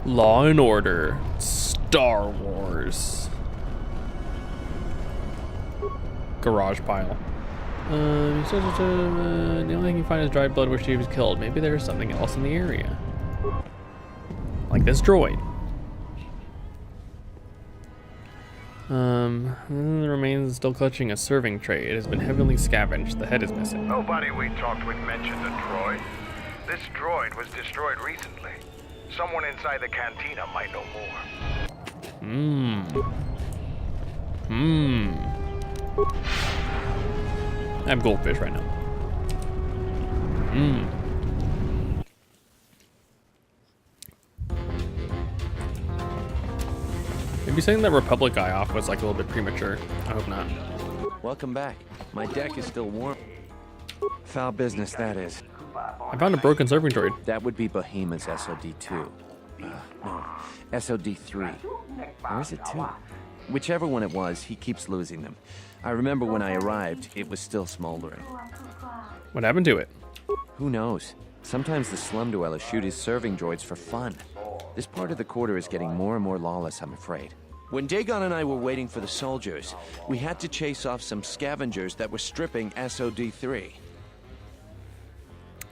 Law and Order. Star Wars. Garage pile. The only thing you find is dried blood where she was killed. Maybe there's something else in the area. Like this droid. The remains is still clutching a serving tray. It has been heavily scavenged. The head is missing. Nobody we talked with mentioned a droid. This droid was destroyed recently. Someone inside the cantina might know more. I have goldfish right now. Maybe saying that Republic guy off was like a little bit premature. I hope not. Welcome back. My deck is still warm. Foul business, that is. I found a broken serving droid. That would be Behemoth's SOD-2. No, SOD-3. Or is it 2? Whichever one it was, he keeps losing them. I remember when I arrived, it was still smoldering. What happened to it? Who knows? Sometimes the slum dwellers shoot his serving droids for fun. This part of the quarter is getting more and more lawless, I'm afraid. When Dagon and I were waiting for the soldiers, we had to chase off some scavengers that were stripping SOD-3.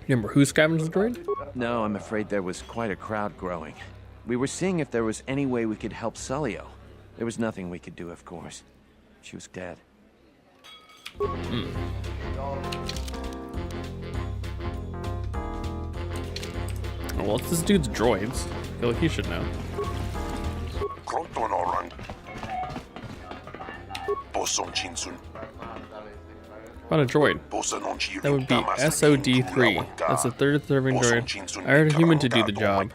You remember who scavenged the droid? No, I'm afraid there was quite a crowd growing. We were seeing if there was any way we could help Sulio. There was nothing we could do, of course. She was dead. Well, it's this dude's droids. I feel like he should know. Found a droid. That would be SOD-3. That's the third serving droid. I hired a human to do the job.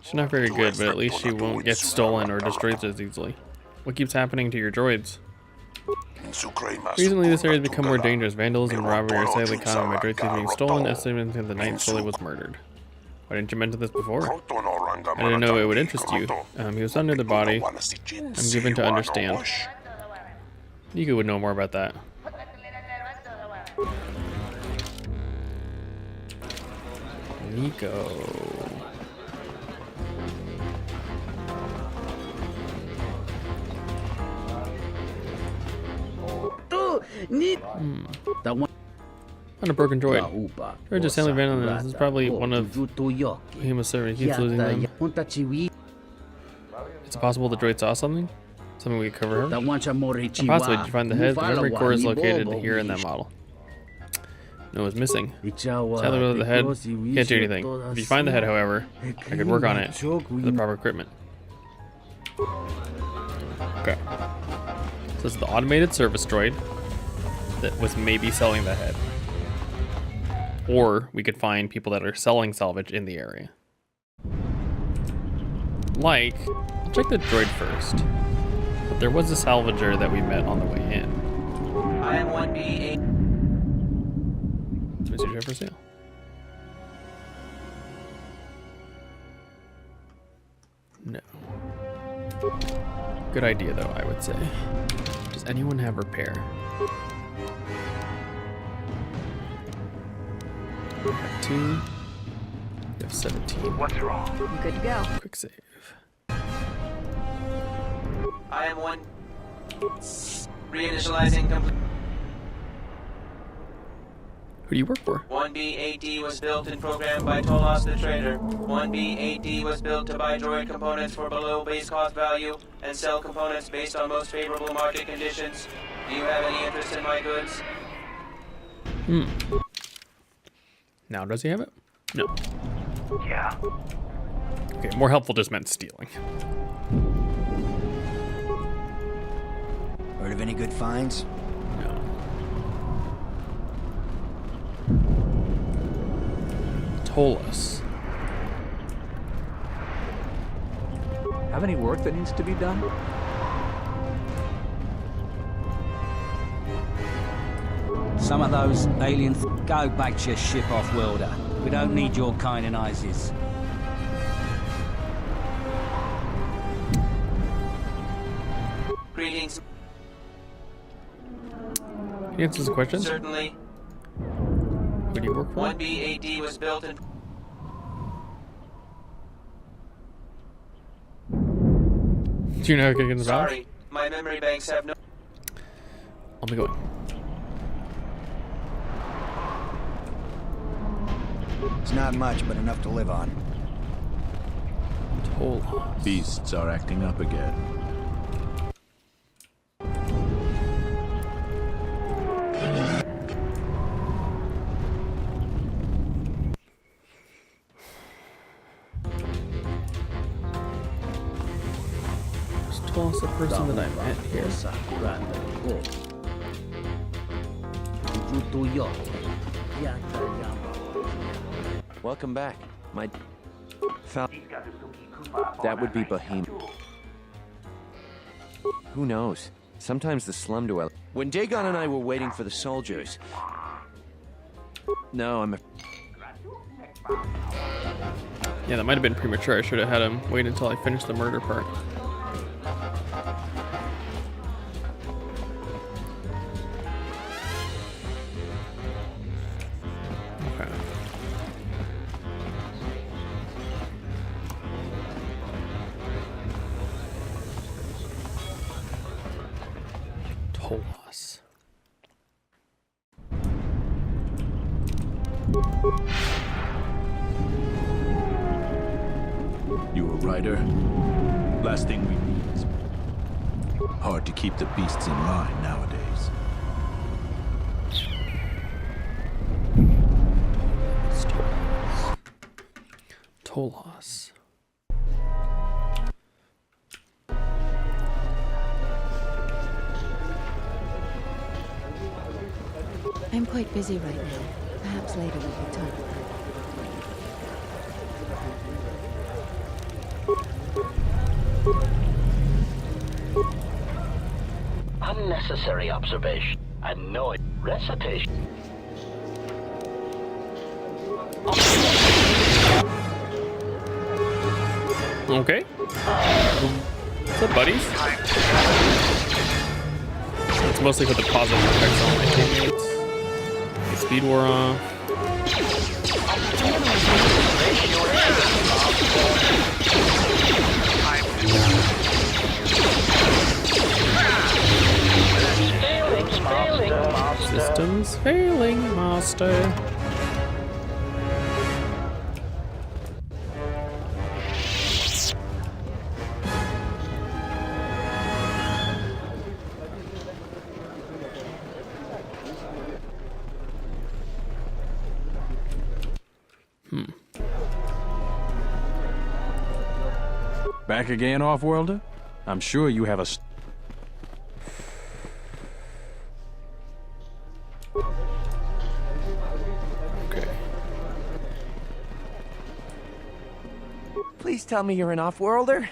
She's not very good, but at least she won't get stolen or destroyed as easily. What keeps happening to your droids? Recently, this area has become more dangerous. Vandalism and robbery are sadly common. My droids keep being stolen. Estimated the night Sully was murdered. Why didn't you mention this before? I didn't know it would interest you. He was under the body. I'm given to understand. Nico would know more about that. Nico. Found a broken droid. Droid just sadly vandalized. This is probably one of Behemoth's servants. He keeps losing them. Is it possible the droid saw something? Something we could cover her? Possibly. Did you find the head? The memory core is located here in that model. No, it's missing. Sadly, without the head, can't do anything. If you find the head, however, I could work on it with the proper equipment. Okay. So this is the automated service droid that was maybe selling the head. Or we could find people that are selling salvage in the area. Like, I'll check the droid first. But there was a salvager that we met on the way in. I am 1B8. It's message for sale. No. Good idea though, I would say. Does anyone have repair? We have 2. We have 17. What's wrong? I'm good to go. Quick save. I am 1. Reinitializing complete. Who do you work for? 1B8D was built and programmed by Tolos the Trader. 1B8D was built to buy droid components for below base cost value and sell components based on most favorable market conditions. Do you have any interest in my goods? Now does he have it? No. Yeah. Okay, more helpful just meant stealing. Heard of any good finds? No. Tolos. Have any work that needs to be done? Some of those aliens. Go back to your ship off-worlder. We don't need your kind and eyes. Greetings. Can you answer the question? Certainly. Who do you work for? 1B8D was built and... Do you know how to get in the valley? Sorry, my memory banks have no... I'll be going. It's not much, but enough to live on. Toll. Beasts are acting up again. Just toss the person that I met here. Welcome back. My... That would be Bohemia. Who knows? Sometimes the slum dweller... When Dagon and I were waiting for the soldiers... No, I'm... Yeah, that might have been premature. I should have had him wait until I finished the murder part. Okay. Tolas. You a rider? Last thing we need is... Hard to keep the beasts in line nowadays. Tolas. I'm quite busy right now. Perhaps later we can talk. Unnecessary observation. Annoyed recitation. Okay. What's up, buddies? It's mostly for the positive effects on my teammates. Get speed war off. Systems failing, master. Back again, Off-Worlder? I'm sure you have a... Okay. Please tell me you're an off-worlder?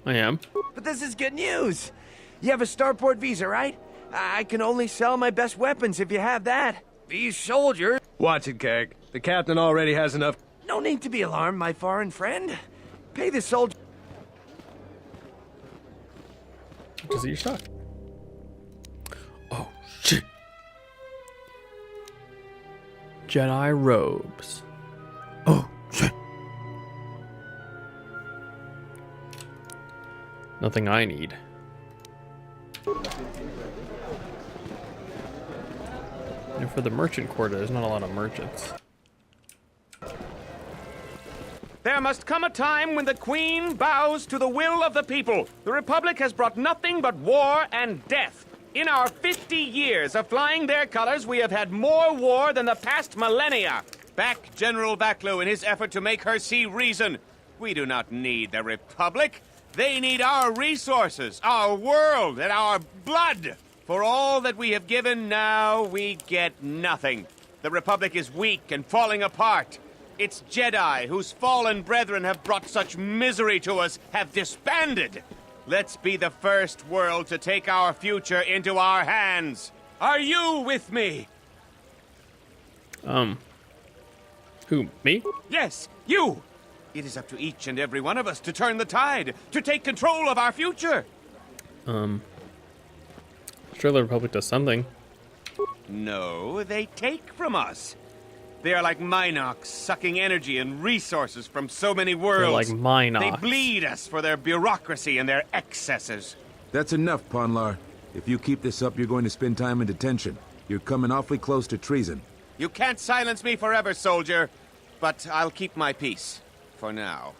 I am. But this is good news! You have a starport visa, right? I can only sell my best weapons if you have that. These soldiers... Watch it, Keg. The captain already has enough... No need to be alarmed, my foreign friend. Pay the soldier... Does he shot? Oh, shit. Jedi robes. Oh, shit. Nothing I need. And for the merchant quarter, there's not a lot of merchants. There must come a time when the Queen bows to the will of the people. The Republic has brought nothing but war and death. In our 50 years of flying their colors, we have had more war than the past millennia. Back General Vaklu in his effort to make her see reason. We do not need the Republic. They need our resources, our world, and our blood. For all that we have given, now we get nothing. The Republic is weak and falling apart. Its Jedi, whose fallen brethren have brought such misery to us, have disbanded. Let's be the first world to take our future into our hands. Are you with me? Who, me? Yes, you! It is up to each and every one of us to turn the tide, to take control of our future. Sure the Republic does something. No, they take from us. They are like Minox, sucking energy and resources from so many They're worlds. like Minox. They bleed us for their bureaucracy and their excesses. That's enough, Ponlar. If you keep this up, you're going to spend time in detention. You're coming awfully close to treason. You can't silence me forever, soldier. But I'll keep my peace. For now.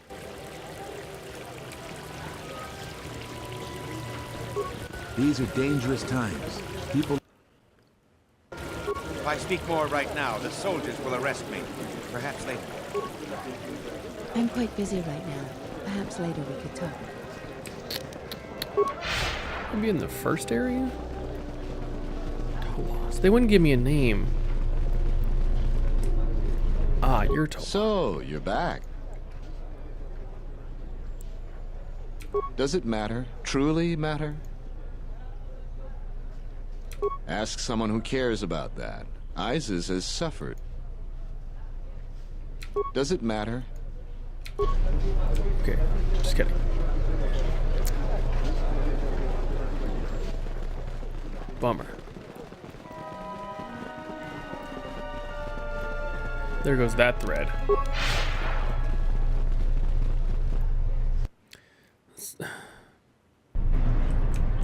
These are dangerous times. People... If I speak more right now, the soldiers will arrest me. Perhaps later. I'm quite busy right now. Perhaps later we could talk. Maybe in the first area? Tolos. They wouldn't give me a name. Ah, you're Tolos. So, you're back. Does it matter? Truly matter? Ask someone who cares about that. Isis has suffered. Does it matter? Okay, just kidding. Bummer. There goes that thread.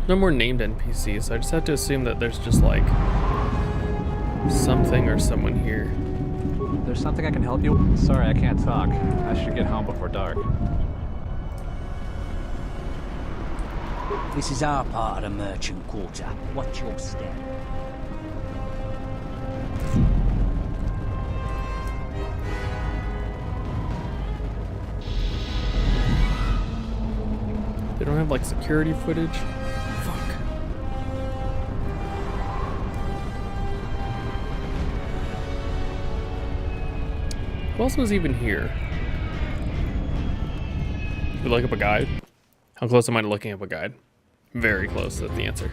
No more named NPCs, so I just have to assume that there's just like something or someone here. There's something I can help you with? Sorry, I can't talk. I should get home before dark. This is our part of the merchant quarter. Watch your step. They don't have like security footage. Fuck. Who else was even here? Should we look up a guide? How close am I to looking up a guide? Very close, that's the answer.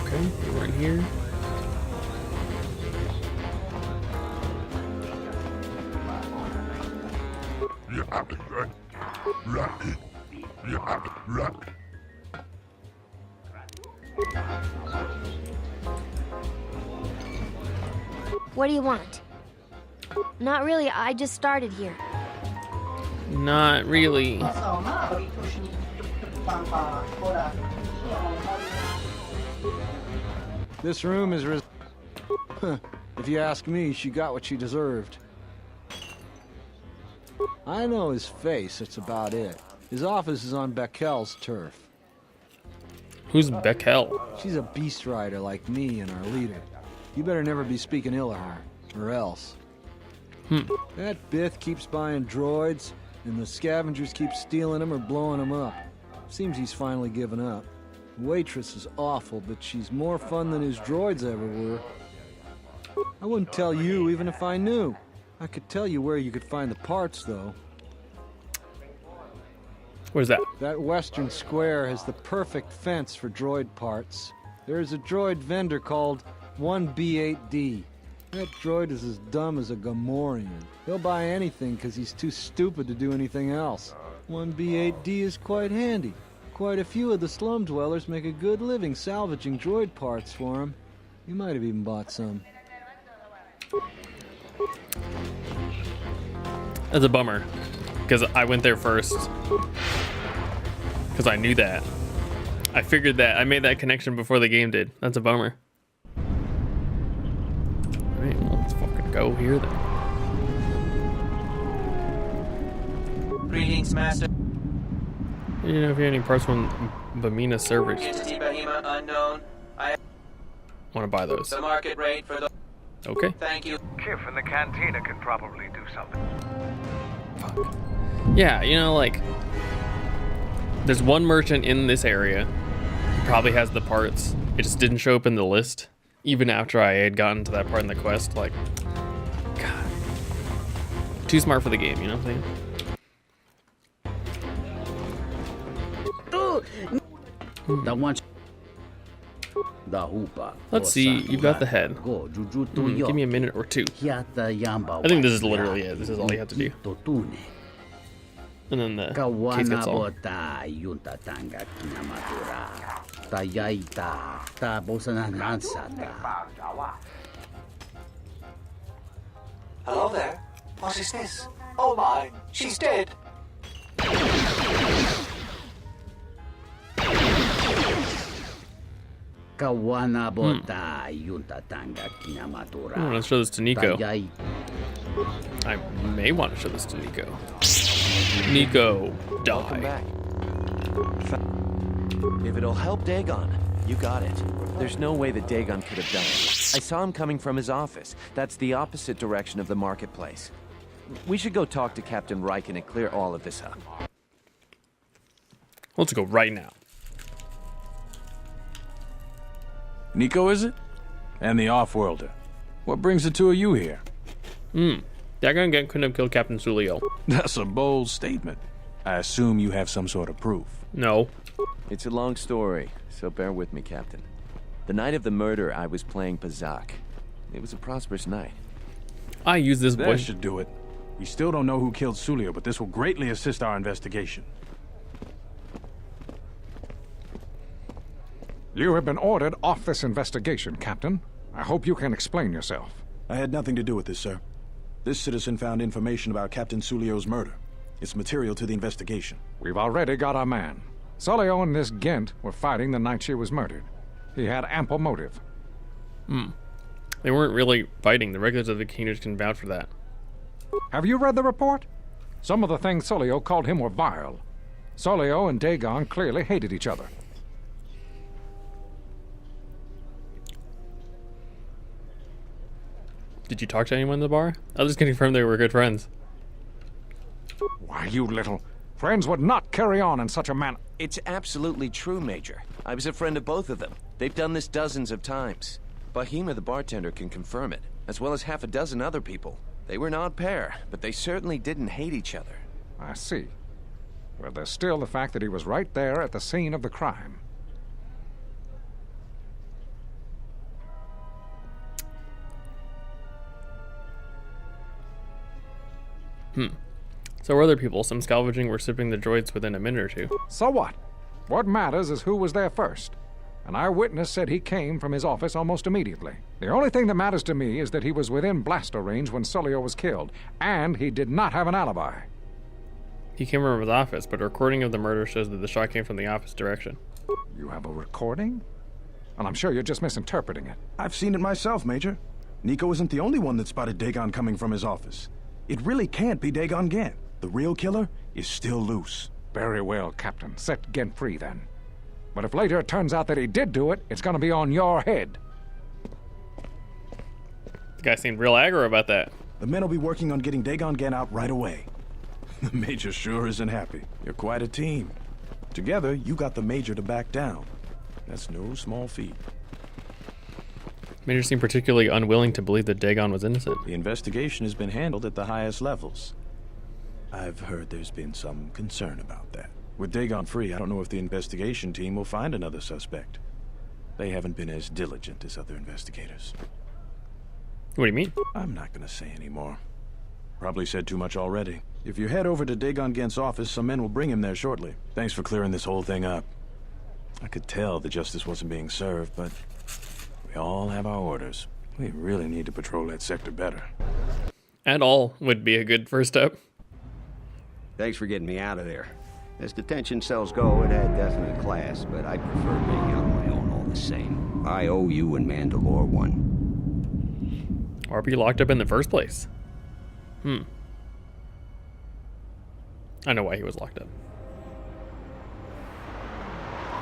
Okay, we're in here. What do you want? Not really, I just started here. Not really. This room is if you ask me, she got what she deserved. I know his face, that's about it. His office is on Beckel's turf. Who's Beckel? She's a beast rider like me and our leader. You better never be speaking ill of her, or else. That Bith keeps buying droids, and the scavengers keep stealing them or blowing them up. Seems he's finally given up. The waitress is awful, but she's more fun than his droids ever were. I wouldn't tell you even if I knew. I could tell you where you could find the parts, though. Where's that? That western square has the perfect fence for droid parts. There's a droid vendor called 1B8D. That droid is as dumb as a Gamorrean. He'll buy anything because he's too stupid to do anything else. 1B8D is quite handy. Quite a few of the slum dwellers make a good living salvaging droid parts for him. You might have even bought some. That's a bummer, because I went there first. Because I knew that. I figured that. I made that connection before the game did. That's a bummer. Alright, well, let's fucking go here then. Greetings, Master. You know if you have any parts from Bamina servers. Entity Bahima unknown. I Want to buy those. the market rate for the... Okay. Thank you. Kif and the cantina can probably do something. Yeah, you know, like, there's one merchant in this area who probably has the parts. It just didn't show up in the list, even after I had gotten to that part in the quest. Like, God, too smart for the game, you know what I'm saying? Let's see, you've got the head. Give me a minute or two. I think this is literally it. This is all you have to do. And then the case gets all. Hello there. What is this? Oh my, she's dead. Let's show this to Nico. I may want to show this to Nico. Nico, Welcome die. back. If it'll help Dagon, you got it. There's no way that Dagon could have done it. I saw him coming from his office. That's the opposite direction of the marketplace. We should go talk to Captain Riken and clear all of this up. Let's go right now. Nico, is it? And the Offworlder. What brings the two of you here? Dagon couldn't have killed Captain Sulio. That's a bold statement. I assume you have some sort of proof. No. It's a long story, so bear with me, Captain. The night of the murder, I was playing Pazak. It was a prosperous night. I use this That voice. should do it. We still don't know who killed Sulio, but this will greatly assist our investigation. You have been ordered off this investigation, Captain. I hope you can explain yourself. I had nothing to do with this, sir. This citizen found information about Captain Sulio's murder. It's material to the investigation. We've already got our man. Sulio and this Gent were fighting the night she was murdered. He had ample motive. They weren't really fighting. The regulars of the Kingers can vouch for that. Have you read the report? Some of the things Sulio called him were vile. Sulio and Dagon clearly hated each other. Did you talk to anyone in the bar? I was just getting confirmed they were good friends. Why, you little... Friends would not carry on in such a manner. It's absolutely true, Major. I was a friend of both of them. They've done this dozens of times. Bahima, the bartender, can confirm it, as well as half a dozen other people. They were an odd pair, but they certainly didn't hate each other. I see. But there's still the fact that he was right there at the scene of the crime. So were other people. Some salvaging were sipping the droids within a minute or two. So what? What matters is who was there first. An eyewitness said he came from his office almost immediately. The only thing that matters to me is that he was within blaster range when Sulio was killed, and he did not have an alibi. He came from his office, but a recording of the murder shows that the shot came from the opposite direction. You have a recording? Well, I'm sure you're just misinterpreting it. I've seen it myself, Major. Nico isn't the only one that spotted Dagon coming from his office. It really can't be Dagon Gent. The real killer is still loose. Very well, Captain. Set Gent free, then. But if later it turns out that he did do it, it's gonna be on your head. The guy seemed real aggro about that. The men will be working on getting Dagon Gent out right away. The Major sure isn't happy. You're quite a team. Together, you got the Major to back down. That's no small feat. Major seemed particularly unwilling to believe that Dagon was innocent. The investigation has been handled at the highest levels. I've heard there's been some concern about that. With Dagon free, I don't know if the investigation team will find another suspect. They haven't been as diligent as other investigators. What do you mean? I'm not gonna say any more. Probably said too much already. If you head over to Dagon Gent's office, some men will bring him there shortly. Thanks for clearing this whole thing up. I could tell the justice wasn't being served, but we all have our orders. We really need to patrol that sector better. At all would be a good first step. Thanks for getting me out of there. As detention cells go, it had definite class, but I prefer being out on my own all the same. I owe you and Mandalore one. Or be locked up in the first place. I know why he was locked up.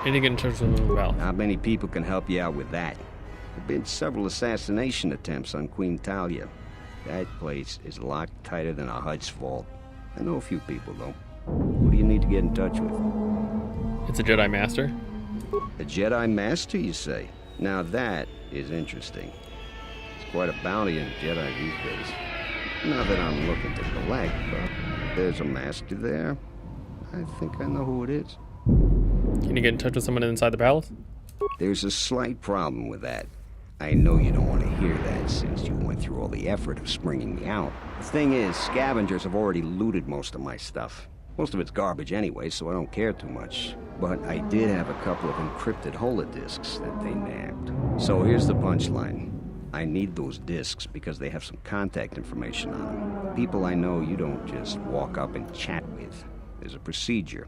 He didn't get in touch with him about. Not many people can help you out with that. There have been several assassination attempts on Queen Talia. That place is locked tighter than a Hut's vault. I know a few people, though. Who do you need to get in touch with? It's a Jedi Master. A Jedi Master, you say? Now that is interesting. It's quite a bounty in Jedi these days. Not that I'm looking to collect, but there's a master there. I think I know who it is. Can you get in touch with someone inside the palace? There's a slight problem with that. I know you don't want to hear that since you went through all the effort of springing me out. The thing is, scavengers have already looted most of my stuff. Most of it's garbage anyway, so I don't care too much. But I did have a couple of encrypted holodisks that they nabbed. So here's the punchline. I need those disks because they have some contact information on them. People I know you don't just walk up and chat with. There's a procedure.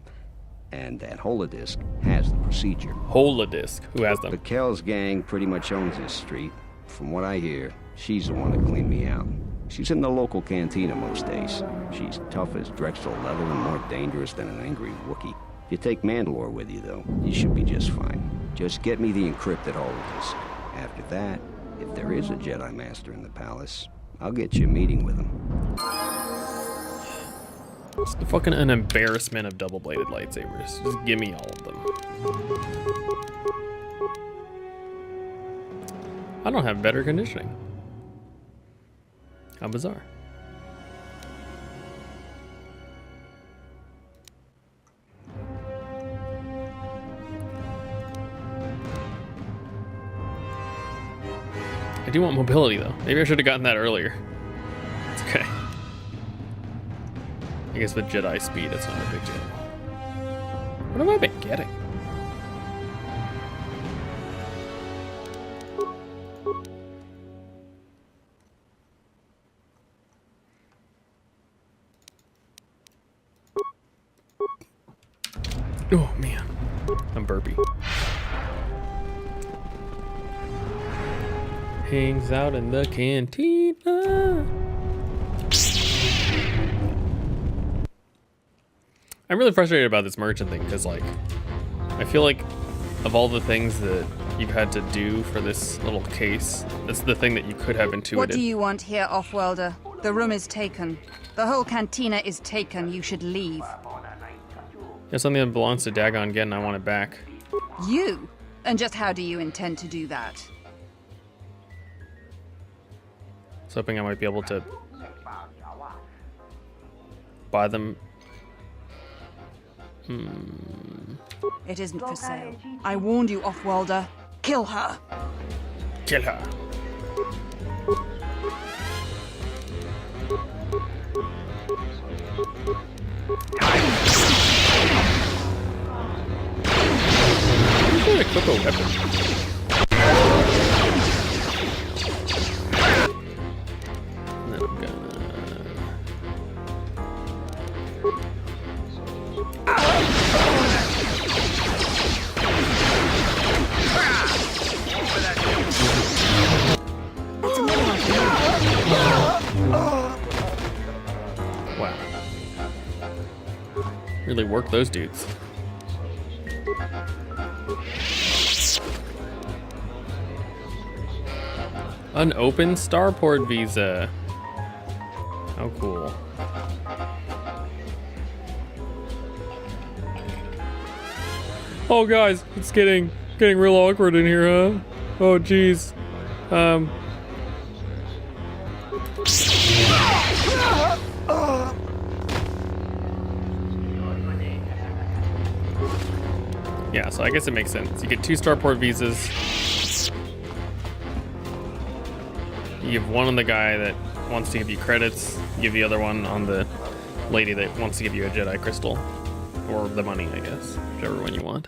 And that holodisk has the procedure. Holodisk? Who has them? The Kells gang pretty much owns this street. From what I hear, she's the one that cleaned me out. She's in the local cantina most days. She's tough as Drexel leather and more dangerous than an angry Wookiee. If you take Mandalore with you, though, you should be just fine. Just get me the encrypted holodisk. After that, if there is a Jedi Master in the palace, I'll get you a meeting with him. It's fucking an embarrassment of double-bladed lightsabers. Just give me all of them. I don't have better conditioning. How bizarre. I do want mobility though. Maybe I should have gotten that earlier. It's okay. I guess with Jedi speed, it's not a big deal. What have I been getting? Oh man, I'm burpy. Hangs out in the cantina. I'm really frustrated about this merchant thing because, like, I feel like of all the things that you've had to do for this little case, that's the thing that you could have intuited. What do you want here, Offworlder? The room is taken. The whole cantina is taken. You should leave. There's something that belongs to Dagon again, and I want it back. You? And just how do you intend to do that? I was hoping I might be able to buy them. It isn't for sale. I warned you, Offworlder. Kill her. Kill her. I'm gonna equip a weapon. And then I'm gonna... Wow. Really work those dudes. Unopened starport visa. How cool. Oh guys, it's getting real awkward in here, huh? Oh geez. Yeah, so I guess it makes sense. You get 2 starport visas. You give one on the guy that wants to give you credits. You give the other one on the lady that wants to give you a Jedi crystal. Or the money, I guess. Whichever one you want.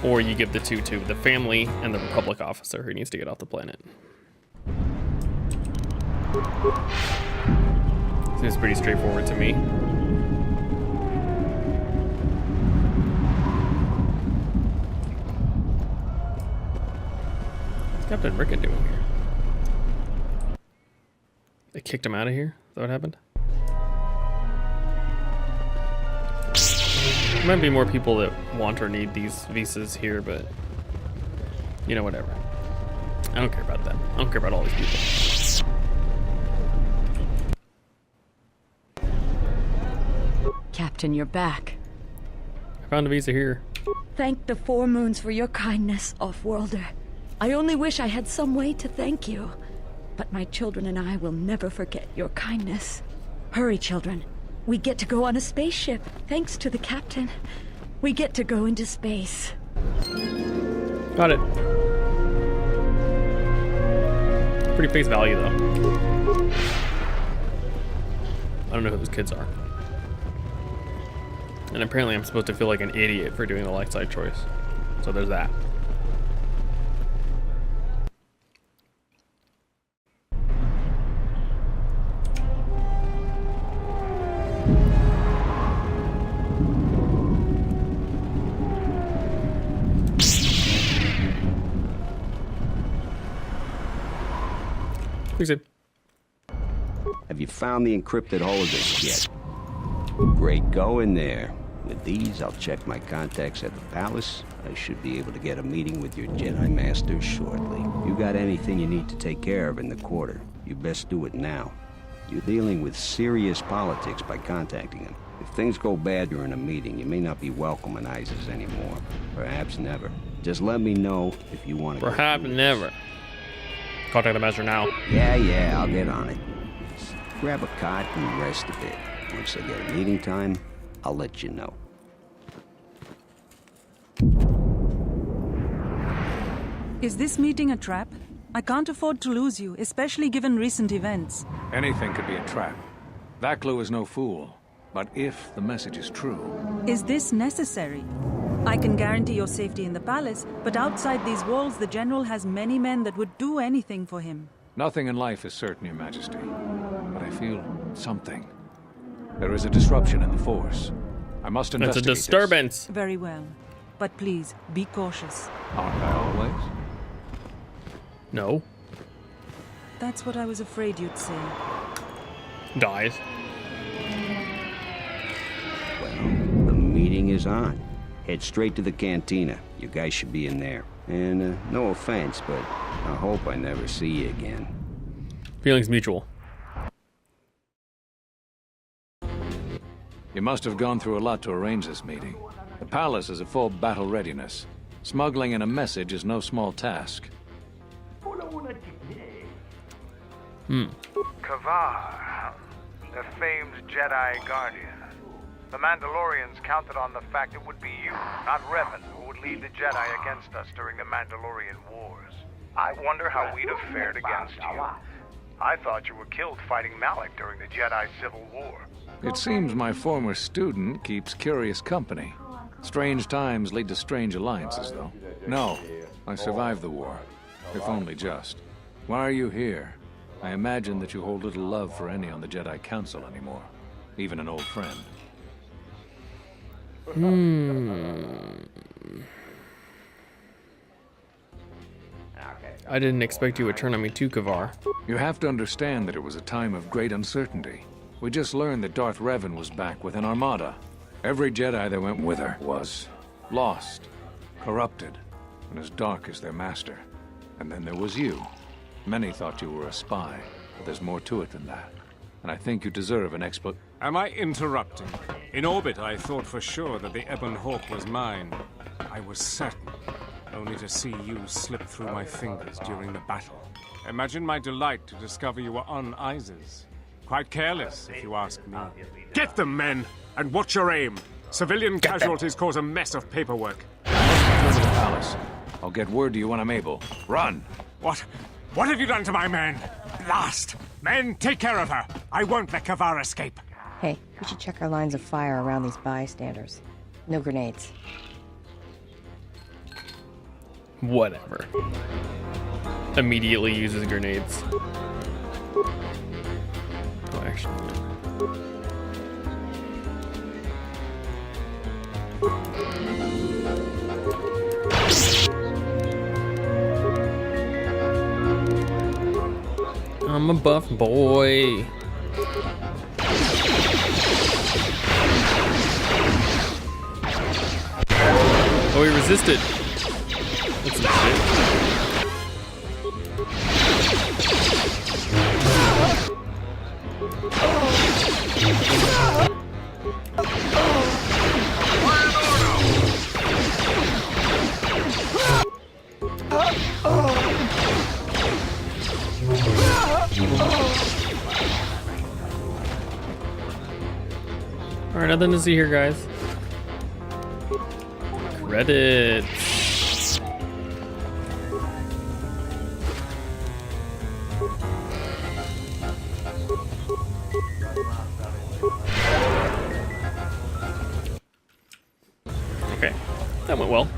Or you give the 2 to the family and the Republic officer who needs to get off the planet. Seems pretty straightforward to me. What's Captain Rickon doing here? They kicked him out of here? Is that what happened? There might be more people that want or need these visas here, but you know, whatever. I don't care about that. I don't care about all these people. Captain, you're back. I found a visa here. Thank the Four Moons for your kindness, Offworlder. I only wish I had some way to thank you. But my children and I will never forget your kindness. Hurry, children. We get to go on a spaceship, thanks to the captain. We get to go into space. Got it. Pretty face value, though. I don't know who those kids are. And apparently I'm supposed to feel like an idiot for doing the light side choice. So there's that. Have you found the encrypted holodisc yet? Great going there. With these, I'll check my contacts at the palace. I should be able to get a meeting with your Jedi Master shortly. You got anything you need to take care of in the quarter, you best do it now. You're dealing with serious politics by contacting him. If things go bad during a meeting, you may not be welcome in ISIS anymore. Perhaps never. Just let me know if you want to. Perhaps never. Contact the master now. Yeah, I'll get on it. Just grab a cot and rest a bit. Once I get a meeting time, I'll let you know. Is this meeting a trap? I can't afford to lose you, especially given recent events. Anything could be a trap. That clue is no fool. But if the message is true... Is this necessary? I can guarantee your safety in the palace, but outside these walls, the General has many men that would do anything for him. Nothing in life is certain, Your Majesty. But I feel something. There is a disruption in the Force. I must investigate It's a disturbance. This. Very well. But please, be cautious. Aren't I always? No. That's what I was afraid you'd say. Dies. Well, the meeting is on. Head straight to the cantina. You guys should be in there. And no offense, but I hope I never see you again. Feelings mutual. You must have gone through a lot to arrange this meeting. The palace is at full battle readiness. Smuggling in a message is no small task. Kavar, the famed Jedi Guardian. The Mandalorians counted on the fact it would be you, not Revan, who would lead the Jedi against us during the Mandalorian Wars. I wonder how we'd have fared against you. I thought you were killed fighting Malak during the Jedi Civil War. It seems my former student keeps curious company. Strange times lead to strange alliances, though. No, I survived the war, if only just. Why are you here? I imagine that you hold little love for any on the Jedi Council anymore, even an old friend. I didn't expect you would turn on me too, Kavar. You have to understand that it was a time of great uncertainty. We just learned that Darth Revan was back with an armada. Every Jedi that went with her was lost, corrupted, and as dark as their master. And then there was you. Many thought you were a spy, but there's more to it than that. And I think you deserve an Am I interrupting? In orbit, I thought for sure that the Ebon Hawk was mine. I was certain, only to see you slip through my fingers during the battle. Imagine my delight to discover you were on Isis. Quite careless, if you ask me. Get them, men, and watch your aim. Civilian casualties cause a mess of paperwork. Go to the palace. I'll get word to you when I'm able. Run! What have you done to my men? Last! Men, take care of her! I won't let Kavar escape! Hey, we should check our lines of fire around these bystanders. No grenades. Whatever. Immediately uses grenades. Oh, actually. I'm a buff boy. Oh, he resisted. That's some shit. Alright, nothing to see here, guys. Credits. went well.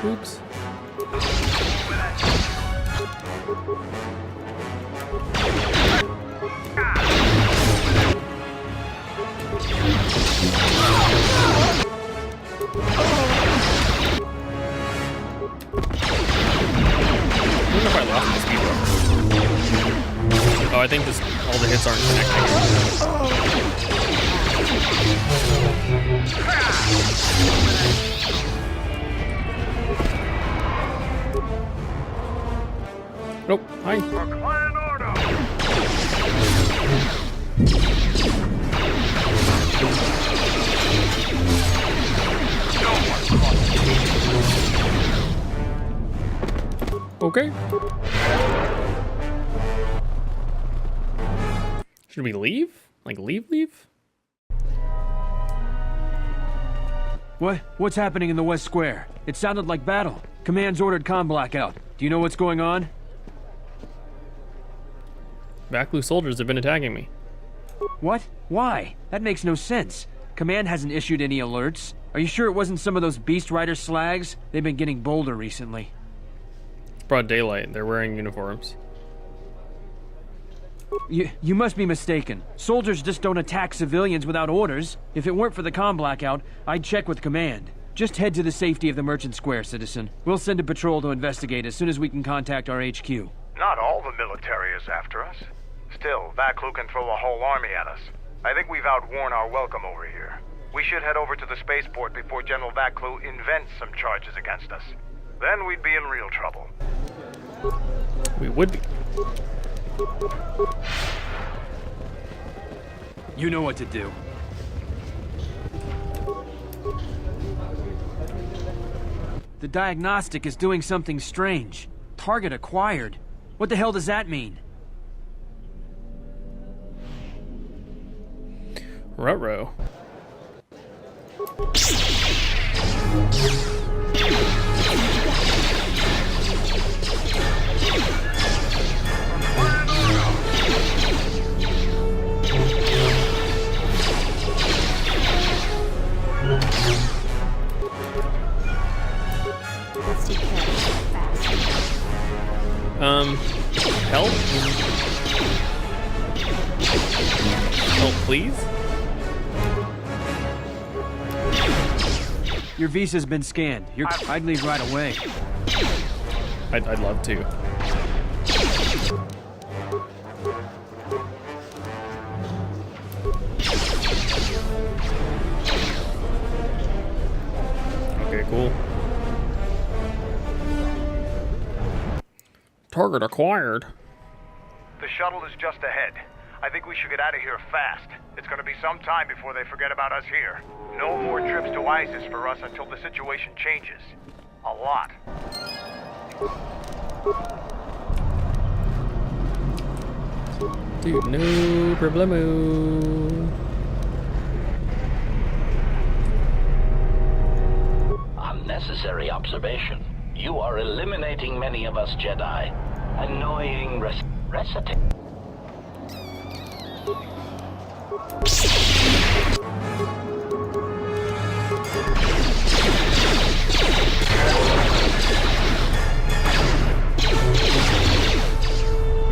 Oops. Oh, I think this all the hits aren't connecting. Nope. Hi. Okay. Should we leave? Like leave? What's happening in the West Square? It sounded like battle. Command's ordered comm blackout. Do you know what's going on? Vaklu soldiers have been attacking me. What? Why? That makes no sense. Command hasn't issued any alerts. Are you sure it wasn't some of those Beast Rider slags? They've been getting bolder recently. It's broad daylight. They're wearing uniforms. You must be mistaken. Soldiers just don't attack civilians without orders. If it weren't for the comm blackout, I'd check with Command. Just head to the safety of the Merchant Square, citizen. We'll send a patrol to investigate as soon as we can contact our HQ. Not all the military is after us. Still, Vaklu can throw a whole army at us. I think we've outworn our welcome over here. We should head over to the spaceport before General Vaklu invents some charges against us. Then we'd be in real trouble. We would be. You know what to do. The diagnostic is doing something strange. Target acquired. What the hell does that mean? Ruh-roh. Help? Help, please? Your visa's been scanned. I'd leave right away. I'd love to. Okay, cool. Target acquired. The shuttle is just ahead. I think we should get out of here fast. It's gonna be some time before they forget about us here. No more trips to ISIS for us until the situation changes. A lot. Dude, no problemo. Unnecessary observation. You are eliminating many of us Jedi. Annoying recipe.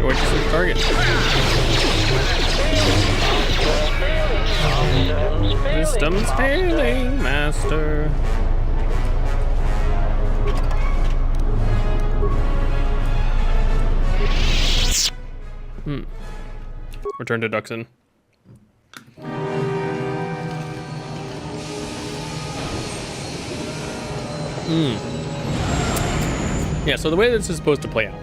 What'd you say, target? Systems failing, master. Return to Duxon. Yeah, so the way this is supposed to play out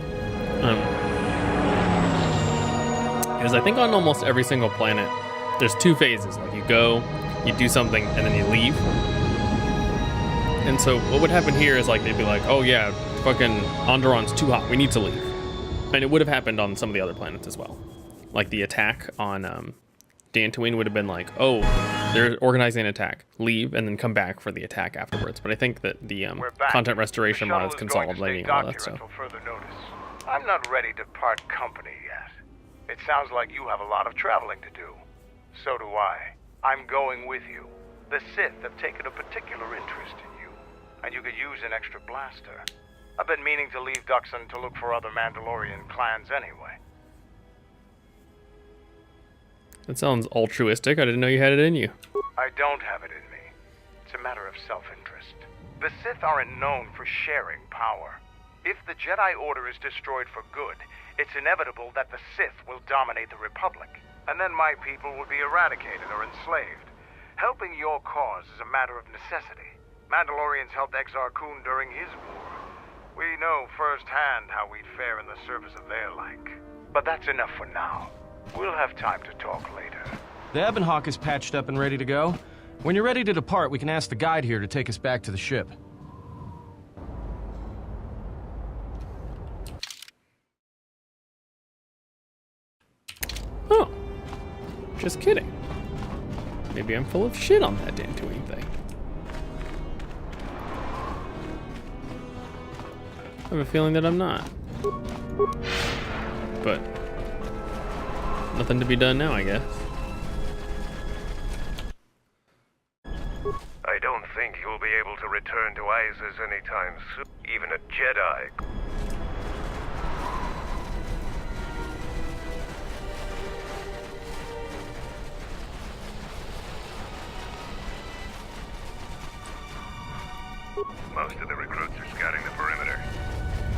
is I think on almost every single planet, there's two phases. Like you go, you do something, and then you leave. And so what would happen here is like they'd be like, oh yeah, fucking Onderon's too hot, we need to leave. And it would have happened on some of the other planets as well. Like the attack on Dantooine would have been like, oh, they're organizing an attack, leave, and then come back for the attack afterwards. But I think that the content restoration mod is consolidating all that stuff. I'm not ready to part company yet. It sounds like you have a lot of traveling to do. So do I. I'm going with you. The Sith have taken a particular interest in you, and you could use an extra blaster. I've been meaning to leave Duxon to look for other Mandalorian clans anyway. That sounds altruistic. I didn't know you had it in you. I don't have it in me. It's a matter of self-interest. The Sith aren't known for sharing power. If the Jedi Order is destroyed for good, it's inevitable that the Sith will dominate the Republic, and then my people will be eradicated or enslaved. Helping your cause is a matter of necessity. Mandalorians helped Exar Kun during his war. We know firsthand how we'd fare in the service of their like. But that's enough for now. We'll have time to talk later. The Ebon Hawk is patched up and ready to go. When you're ready to depart, we can ask the guide here to take us back to the ship. Oh. Just kidding. Maybe I'm full of shit on that Dantooine thing. I have a feeling that I'm not. But nothing to be done now, I guess. I don't think you'll be able to return to Isis anytime soon. Even a Jedi. Most of the recruits are scouting the perimeter.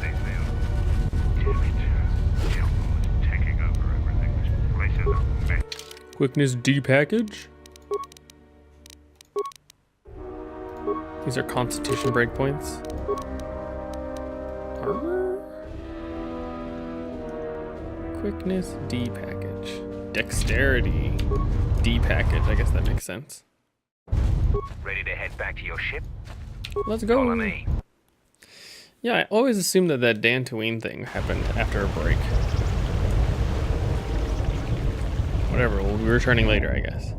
They failed. Damn it. Gelmo's taking over everything. This place is a mess. Quickness D package. These are constitution breakpoints. Armor? Quickness D package. Dexterity D package. I guess that makes sense. Ready to head back to your ship? Let's go. Yeah, I always assumed that that Dantooine thing happened after a break. Whatever, we'll be returning later, I guess.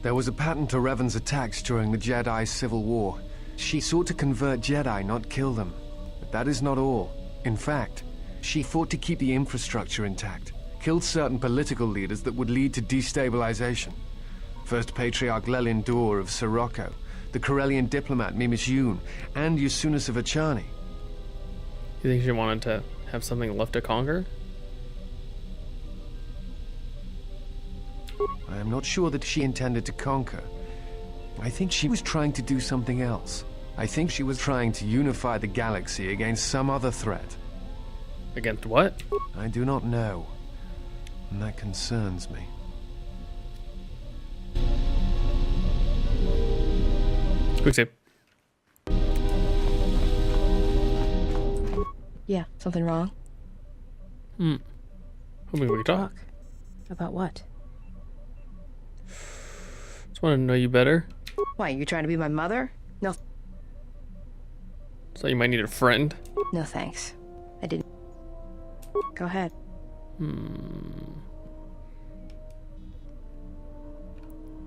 There was a pattern to Revan's attacks during the Jedi Civil War. She sought to convert Jedi, not kill them. But that is not all. In fact, she fought to keep the infrastructure intact, killed certain political leaders that would lead to destabilization. First Patriarch Lelin Dur of Sirocco, the Corellian diplomat Mimis Yoon, and Yusunis of Achani. You think she wanted to have something left to conquer? I am not sure that she intended to conquer. I think she was trying to do something else. I think she was trying to unify the galaxy against some other threat. Against what? I do not know. And that concerns me. Quick save. Yeah, something wrong? Hoping we can talk. About what? Just want to know you better. Why, you trying to be my mother? No. So you might need a friend. No thanks. I didn't. Go ahead.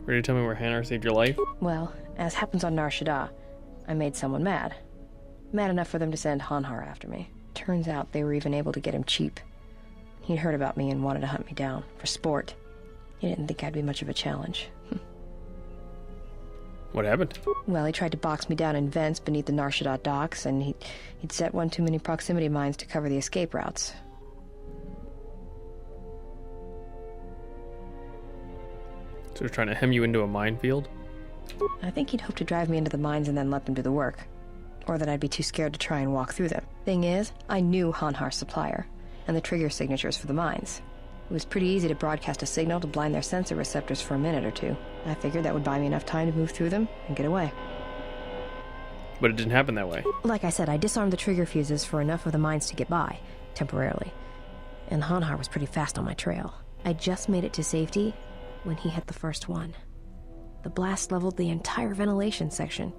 Ready to tell me where Hanar saved your life? Well, as happens on Nar Shaddaa, I made someone mad. Mad enough for them to send Hanhar after me. Turns out they were even able to get him cheap. He'd heard about me and wanted to hunt me down, for sport. He didn't think I'd be much of a challenge. What happened? Well, he tried to box me down in vents beneath the Nar Shaddaa docks, and he'd set one too many proximity mines to cover the escape routes. So they're trying to hem you into a minefield? I think he'd hoped to drive me into the mines and then let them do the work. Or that I'd be too scared to try and walk through them. Thing is, I knew Hanhar's supplier, and the trigger signatures for the mines. It was pretty easy to broadcast a signal to blind their sensor receptors for a minute or two. I figured that would buy me enough time to move through them and get away. But it didn't happen that way. Like I said, I disarmed the trigger fuses for enough of the mines to get by, temporarily. And Hanhar was pretty fast on my trail. I just made it to safety when he hit the first one. The blast leveled the entire ventilation section,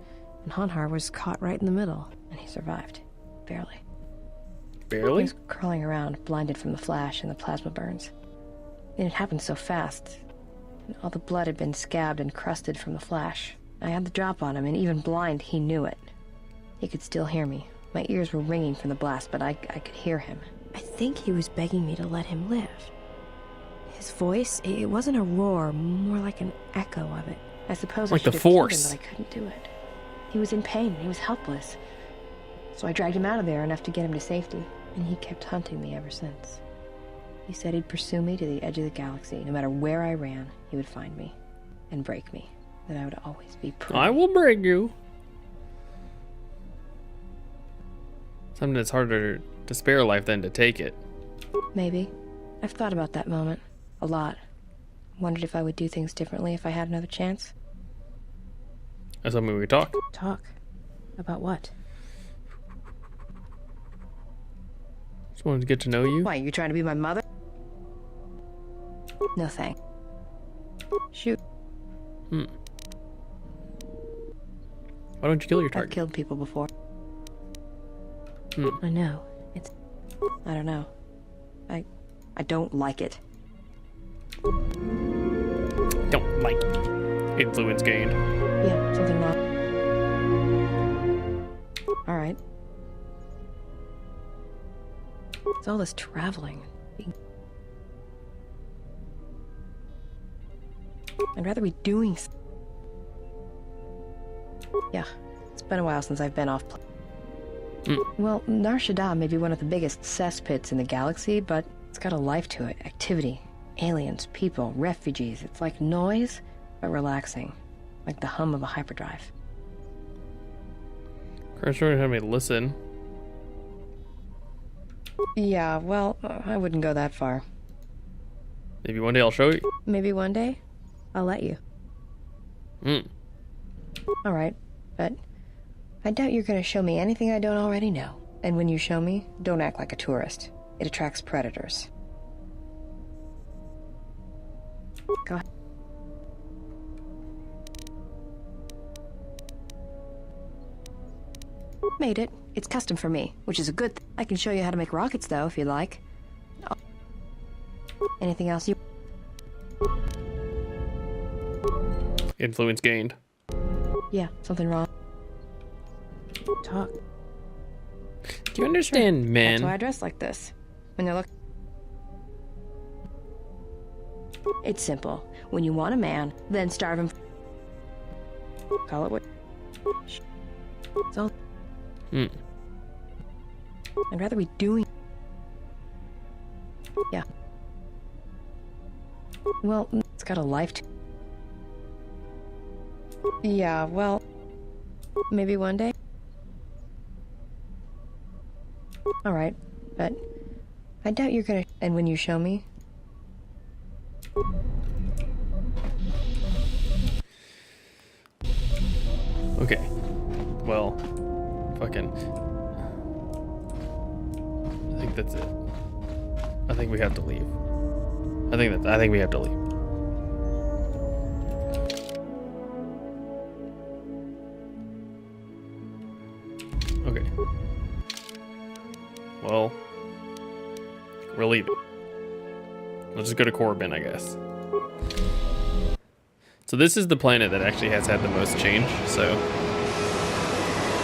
and Hanhar was caught right in the middle, and he survived. Barely. Barely? He was crawling around, blinded from the flash and the plasma burns. And it happened so fast. All the blood had been scabbed and crusted from the flash. I had the drop on him, and even blind, he knew it. He could still hear me. My ears were ringing from the blast, but I could hear him. I think he was begging me to let him live. His voice, it wasn't a roar, more like an echo of it. I suppose like I should the have killed Force. him, but I couldn't do it. He was in pain, he was helpless. So I dragged him out of there enough to get him to safety, and he kept hunting me ever since. He said he'd pursue me to the edge of the galaxy. No matter where I ran, he would find me and break me. That I would always be prey. I will break you. Something that's harder to spare a life than to take it. Maybe. I've thought about that moment. A lot. Wondered if I would do things differently if I had another chance. That's something we could talk. Talk? About what? Just wanted to get to know you. Why, you trying to be my mother? No thanks. Shoot. Why don't you kill your target? I've killed people before. I know. It's... I don't know. I don't like it. Don't like it. Influence gained. Yeah, something wrong. Alright. It's all this traveling. I'd rather be doing... Yeah, it's been a while since I've been off... Well, Nar Shaddaa may be one of the biggest cesspits in the galaxy, but it's got a life to it. Activity. Aliens, people, refugees. It's like noise, but relaxing. Like the hum of a hyperdrive. Crash had me listen. Yeah, well, I wouldn't go that far. Maybe one day I'll show you. Maybe one day, I'll let you. Alright, but I doubt you're gonna show me anything I don't already know. And when you show me, don't act like a tourist. It attracts predators. Go ahead. Made it. It's custom for me, which is a good thing. I can show you how to make rockets, though, if you'd like. Oh. Anything else you... Influence gained. Yeah, something wrong. Talk. Do you understand, men? That's why I dress like this. When they're It's simple. When you want a man, then starve him. Call it what... It's all... I'd rather be doing... Yeah. Well, it's got a life to... Yeah, well... Maybe one day? Alright, but... I doubt you're gonna... And when you show me... Okay. Well... Fucking... I think that's it. I think we have to leave. I think we have to leave. Okay. Well, we're leaving. Let's just go to Corbin, I guess. So this is the planet that actually has had the most change, so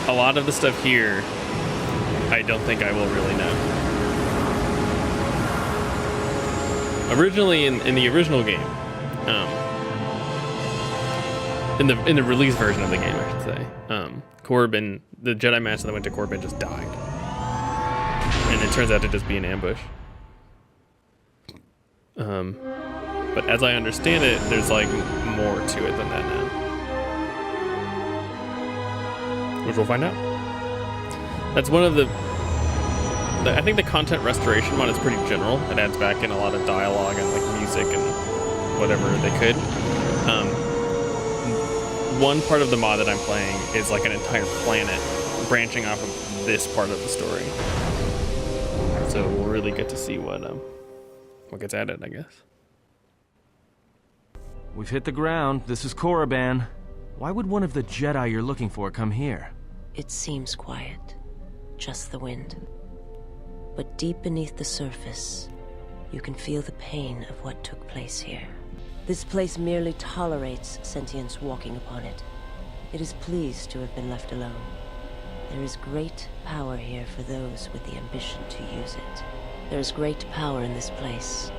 a lot of the stuff here I don't think I will really know. Originally in the original game, in the release version of the game, I should say, Corbin, the Jedi Master that went to Corbin, just died, and it turns out to just be an ambush. But as I understand it, there's like more to it than that now. which we'll find out. That's one of the I think the content restoration mod is pretty general. It adds back in a lot of dialogue and like music and whatever they could. One part of the mod that I'm playing is like an entire planet branching off of this part of the story. So we'll really get to see what gets added, I guess. We've hit the ground. This is Korriban. Why would one of the Jedi you're looking for come here? It seems quiet. Just the wind. But deep beneath the surface, you can feel the pain of what took place here. This place merely tolerates sentience walking upon it. It is pleased to have been left alone. There is great power here for those with the ambition to use it. There is great power in this place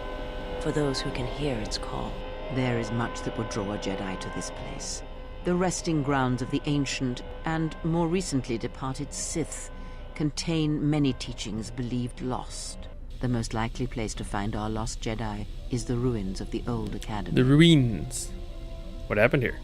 for those who can hear its call. There is much that would draw a Jedi to this place. The resting grounds of the ancient and more recently departed Sith contain many teachings believed lost. The most likely place to find our lost Jedi is the ruins of the old academy. The ruins. What happened here?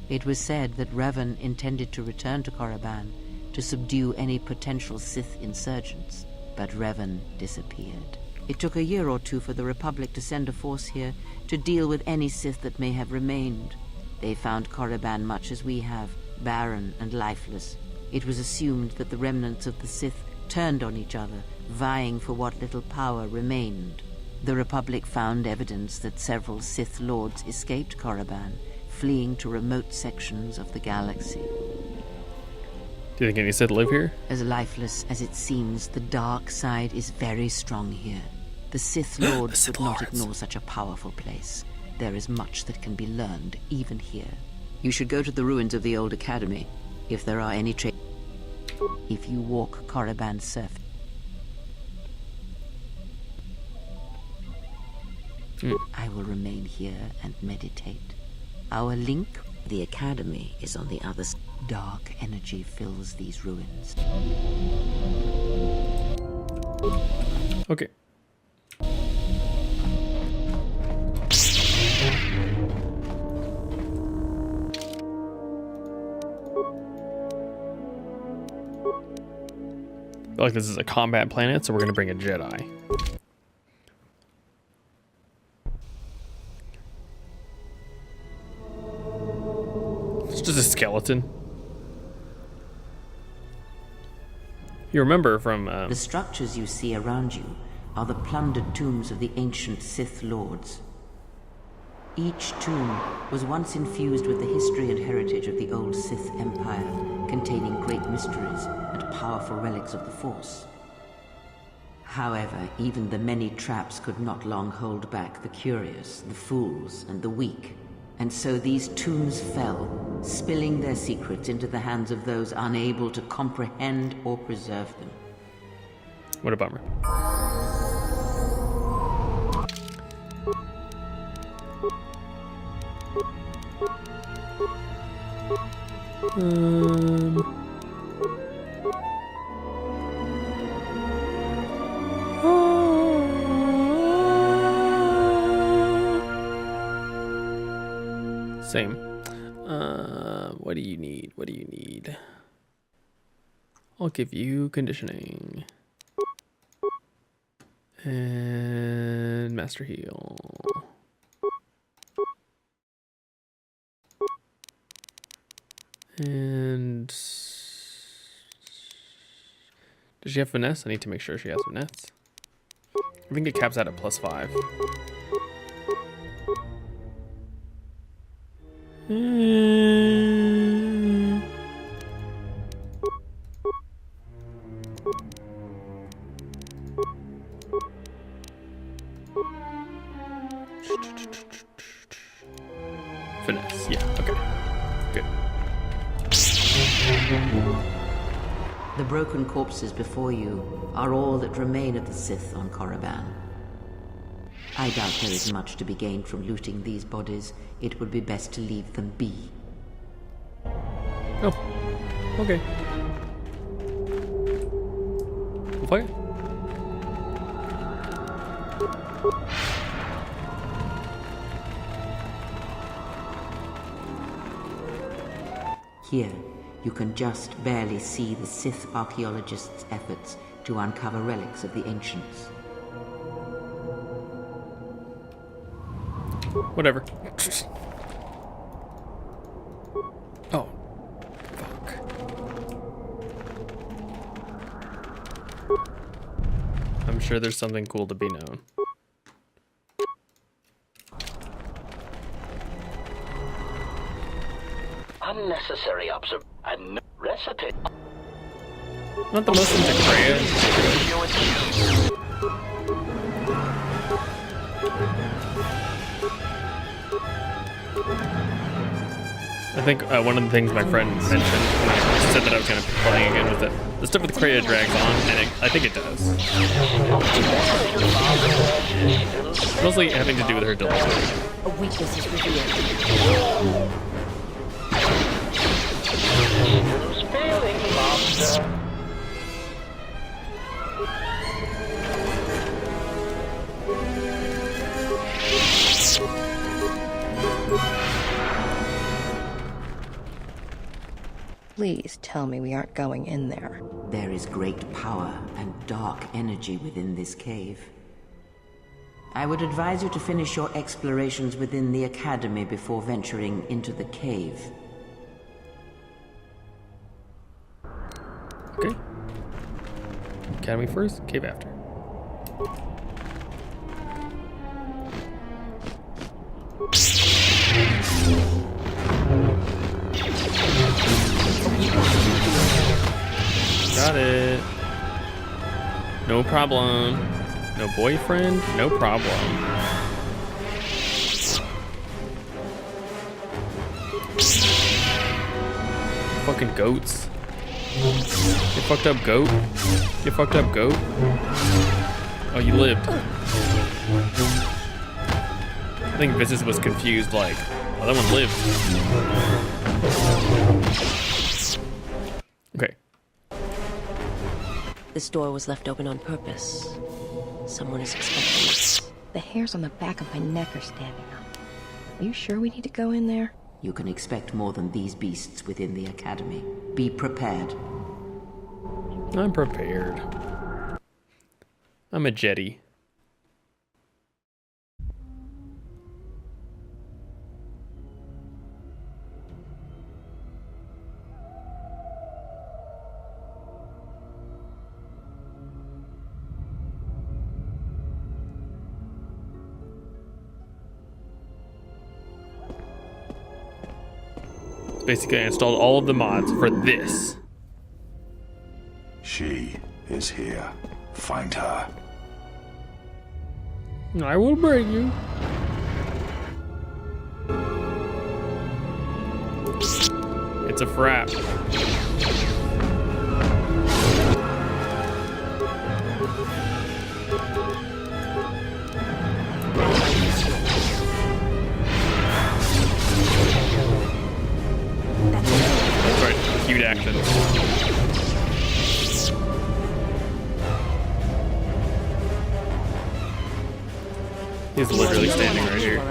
It was said that Revan intended to return to Korriban to subdue any potential Sith insurgents, but Revan disappeared. It took a year or two for the Republic to send a force here to deal with any Sith that may have remained. They found Korriban much as we have, barren and lifeless. It was assumed that the remnants of the Sith turned on each other, vying for what little power remained. The Republic found evidence that several Sith lords escaped Korriban, fleeing to remote sections of the galaxy. Do you think any Sith live here? As lifeless as it seems, the dark side is very strong here. The Sith Lords would not ignore such a powerful place. There is much that can be learned, even here. You should go to the ruins of the old academy, if there are any traces. If you walk Korriban's surface. I will remain here and meditate. Our link, the academy, is on the other side. Dark energy fills these ruins. Okay. I feel like this is a combat planet, so we're gonna bring a Jedi. It's just a skeleton. You remember from The structures you see around you are the plundered tombs of the ancient Sith Lords. Each tomb was once infused with the history and heritage of the old Sith Empire, containing great mysteries and powerful relics of the Force. However, even the many traps could not long hold back the curious, the fools, and the weak. And so these tombs fell, spilling their secrets into the hands of those unable to comprehend or preserve them. What a bummer. Same. What do you need? What do you need? I'll give you conditioning. And master heal. And does she have finesse? I need to make sure she has finesse. I think it caps out at +5. Finesse, yeah, okay. Good. The broken corpses before you are all that remain of the Sith on Korriban. I doubt there is much to be gained from looting these bodies. It would be best to leave them be. Oh, okay. Fire. Here, you can just barely see the Sith archaeologists' efforts to uncover relics of the ancients. Whatever. Oh. Fuck. I'm sure there's something cool to be known. Unnecessary and recipe. Not the most into Kreia. I think one of the things my friend mentioned when I said that I was going to be playing again was that the stuff with Kreia drags on, and I think it does. Mostly having to do with her delivery. A weakness is revealed. Please tell me we aren't going in there. There is great power and dark energy within this cave. I would advise you to finish your explorations within the Academy before venturing into the cave. Okay. Academy first, cave after. Got it. No problem. No boyfriend? No problem. Fucking goats. You fucked up goat? You fucked up goat? Oh, you lived. I think Vicious was confused, like, oh, that one lived. Okay. This door was left open on purpose. Someone is expecting us. The hairs on the back of my neck are standing up. Are you sure we need to go in there? You can expect more than these beasts within the Academy. Be prepared. I'm prepared. I'm a Jedi. Basically, I installed all of the mods for this. She is here. Find her. I will bring you. It's a frap. That's right, cute action. He's literally standing right here.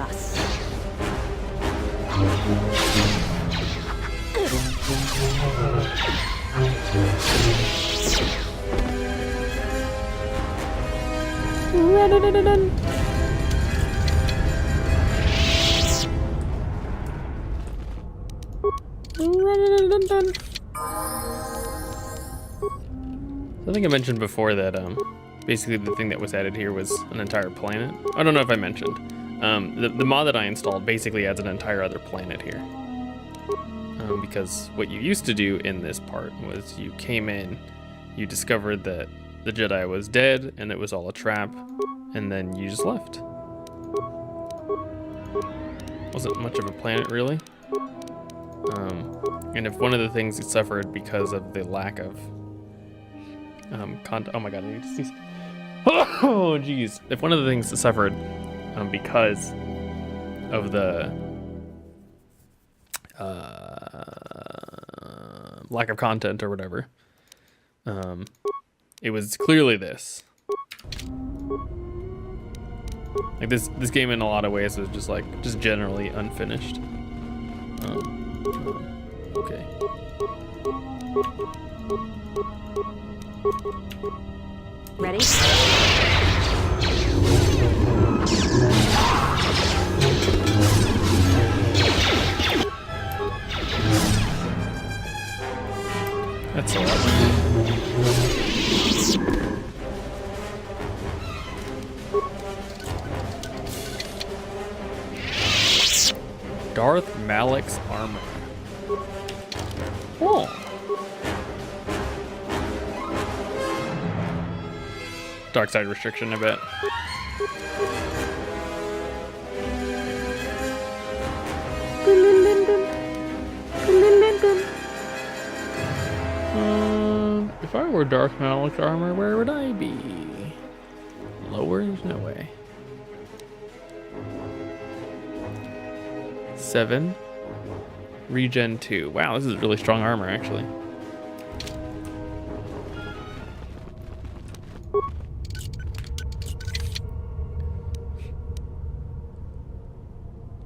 I think I mentioned before that basically the thing that was added here was an entire planet. I don't know if I mentioned. The mod that I installed basically adds an entire other planet here. Because what you used to do in this part was you came in, you discovered that the Jedi was dead and it was all a trap, and then you just left. Wasn't much of a planet really. And if one of the things it suffered because of the lack of oh my god, I need to see. Oh jeez. If one of the things that suffered because of the lack of content or whatever, it was clearly this. Like this game in a lot of ways was just generally unfinished. Okay. Ready? That's a lot. Darth Malak's armor. Oh. Dark side restriction, I bet. If I were Darth Malak's armor, where would I be? Lower? There's no way. 7. Regen 2. Wow, this is really strong armor, actually.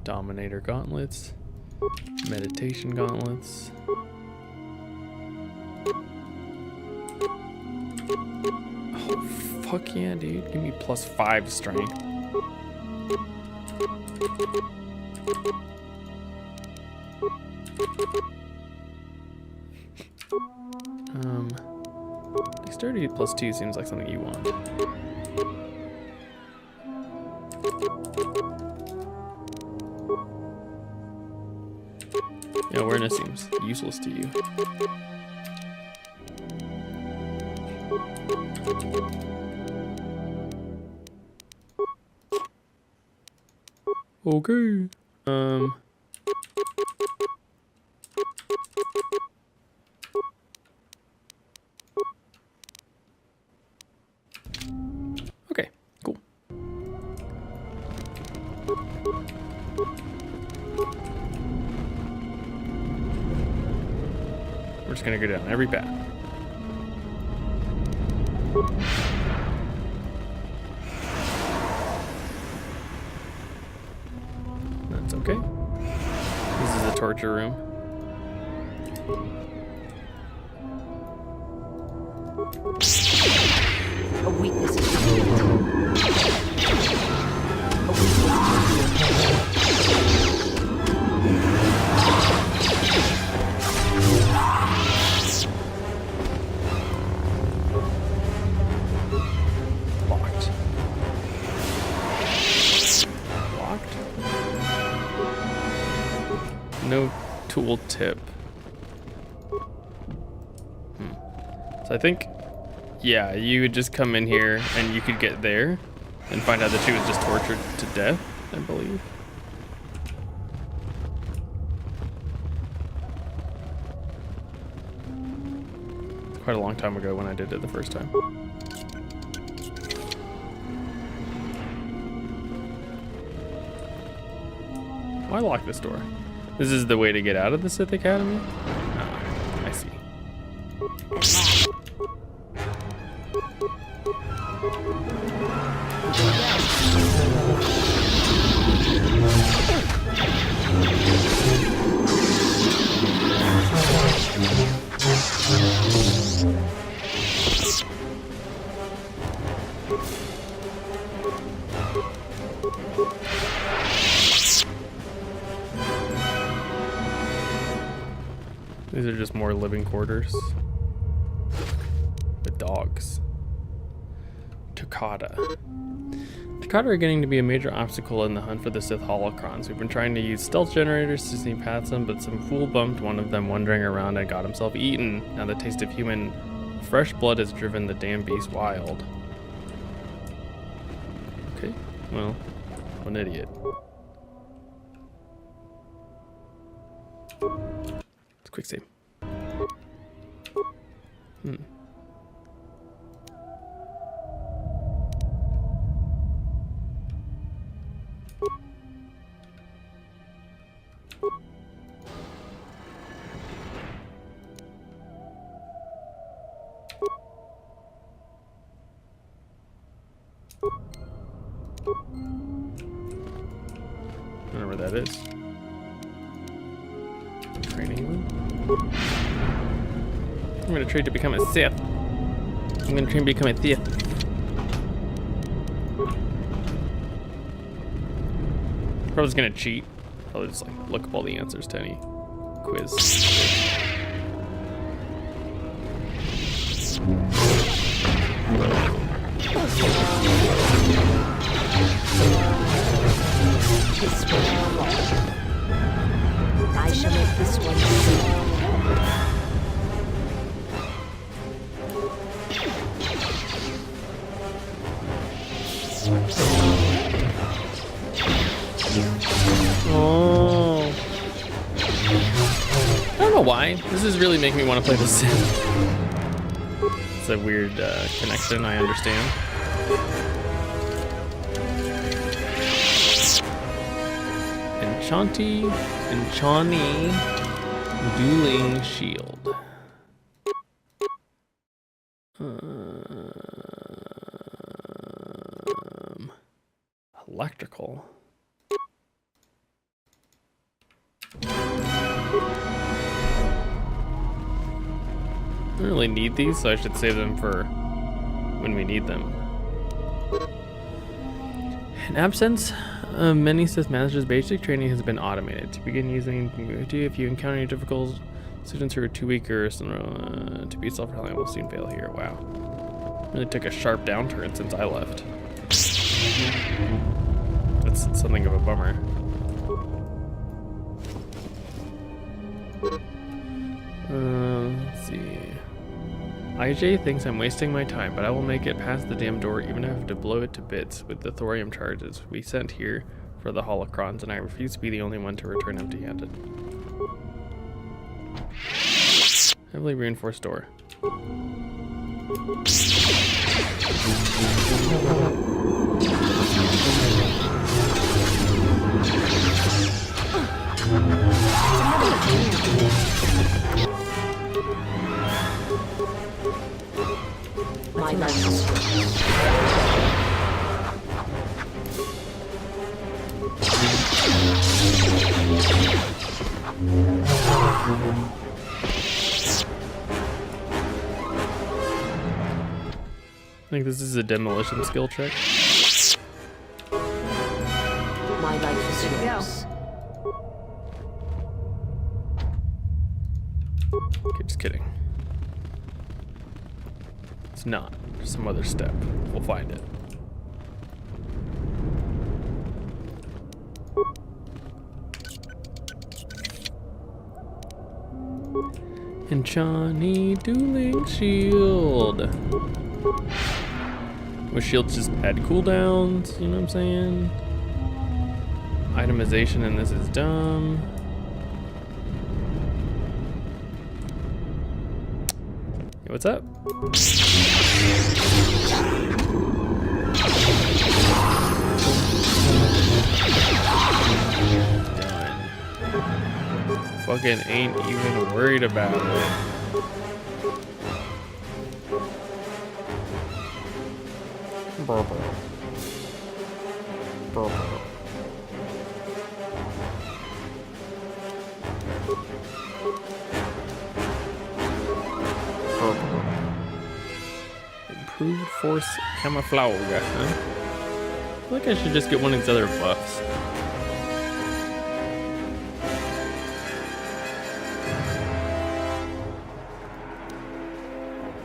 Dominator gauntlets. Meditation gauntlets. Oh, fuck yeah, dude. Give me +5 strength. Dexterity +2 seems like something you want. Yeah, awareness seems useless to you. Okay. Okay, cool. We're just gonna go down every path. That's okay. This is a torture room. A weakness is Locked. Locked? No tool tip. So I think, yeah, you would just come in here and you could get there and find out that she was just tortured to death, I believe. It's quite a long time ago when I did it the first time. Why lock this door? This is the way to get out of the Sith Academy? Oh, I see. These are just more living quarters. The dogs. Takata. Takata are getting to be a major obstacle in the hunt for the Sith holocrons. We've been trying to use stealth generators to sneak past them, but some fool bumped one of them wandering around and got himself eaten. Now the taste of human fresh blood has driven the damn beast wild. Okay, well, I'm an idiot. Let's quick save. I don't know where that is. Training room? I'm gonna train to become a Sith. I'm gonna train to become a Sith. Probably just gonna cheat. Probably just like look up all the answers to any quiz. I shall make this one see. Oh. I don't know why. This is really making me want to play The Sims. It's a weird connection, I understand. Enchani Dueling Shield. Electrical. I don't really need these, so I should save them for when we need them. In absence of many Sith Masters, basic training has been automated. To begin using, if you encounter any difficult students who are too weak or to be self-reliant will soon fail here. Wow. Really took a sharp downturn since I left. That's something of a bummer. Let's see. IJ thinks I'm wasting my time, but I will make it past the damn door even if I have to blow it to bits with the thorium charges we sent here for the holocrons, and I refuse to be the only one to return empty-handed. Heavily reinforced door. My life is I think this is a demolition skill check. My life is yours. Okay, just kidding. It's not. There's some other step. We'll find it. Enchani Dueling Shield. With shields just add cooldowns, you know what I'm saying? Itemization in this is dumb. Hey, what's up? Done. Fucking ain't even worried about it. Purple. Improved force camouflage, huh? I feel like I should just get one of these other buffs.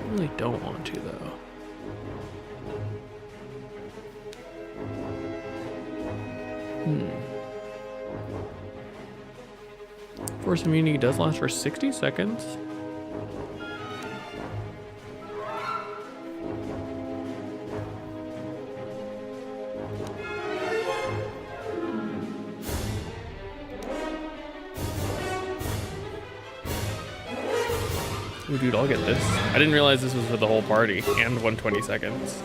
I really don't want to, though. Force immunity does last for 60 seconds. Ooh, dude, I'll get this. I didn't realize this was for the whole party and 120 seconds.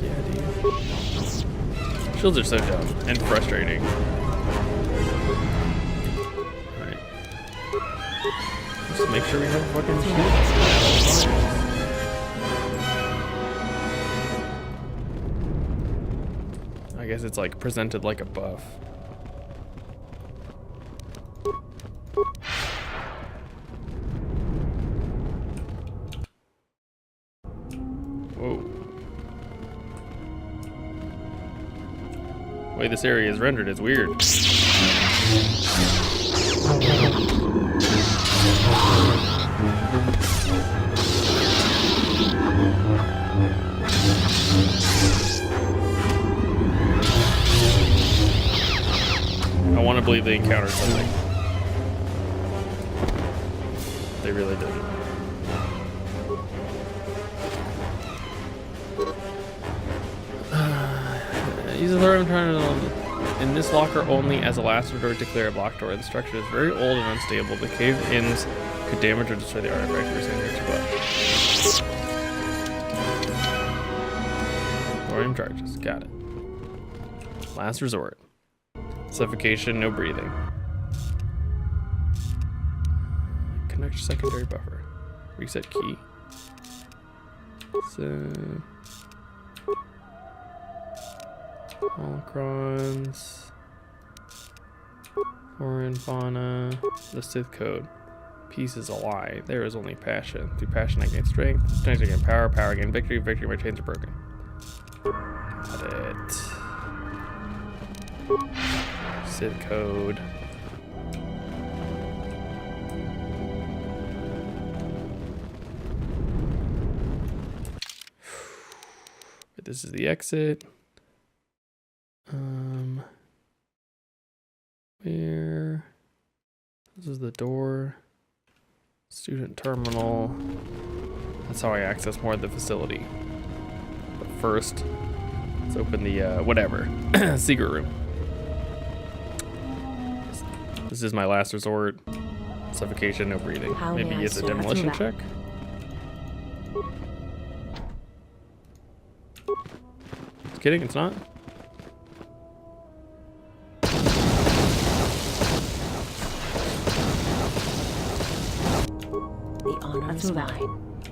Yeah, dude. Shields are so dumb and frustrating. Alright. Just make sure we have fucking shields. I guess it's like presented like a buff. Whoa. The way this area is rendered is weird. I want to believe they encountered something. They really did. Use the third in this locker only as a last resort to clear a blocked door. The structure is very old and unstable. The cave-ins could damage or destroy the artifact we're sitting here to thorium charges. Got it. Last resort. Suffocation, no breathing. Connect secondary buffer. Reset key. So... Holocrons, foreign fauna, the Sith code. Peace is a lie. There is only passion. Through passion I gain strength. Strength I gain power. Power I gain victory. Victory my chains are broken. Got it. Sith code. But this is the exit. Where? This is the door. Student terminal. That's how I access more of the facility. But first, let's open the, whatever. Secret room. This is my last resort. Suffocation, no breathing. Maybe it's a demolition check? Just kidding, it's not? That's mine.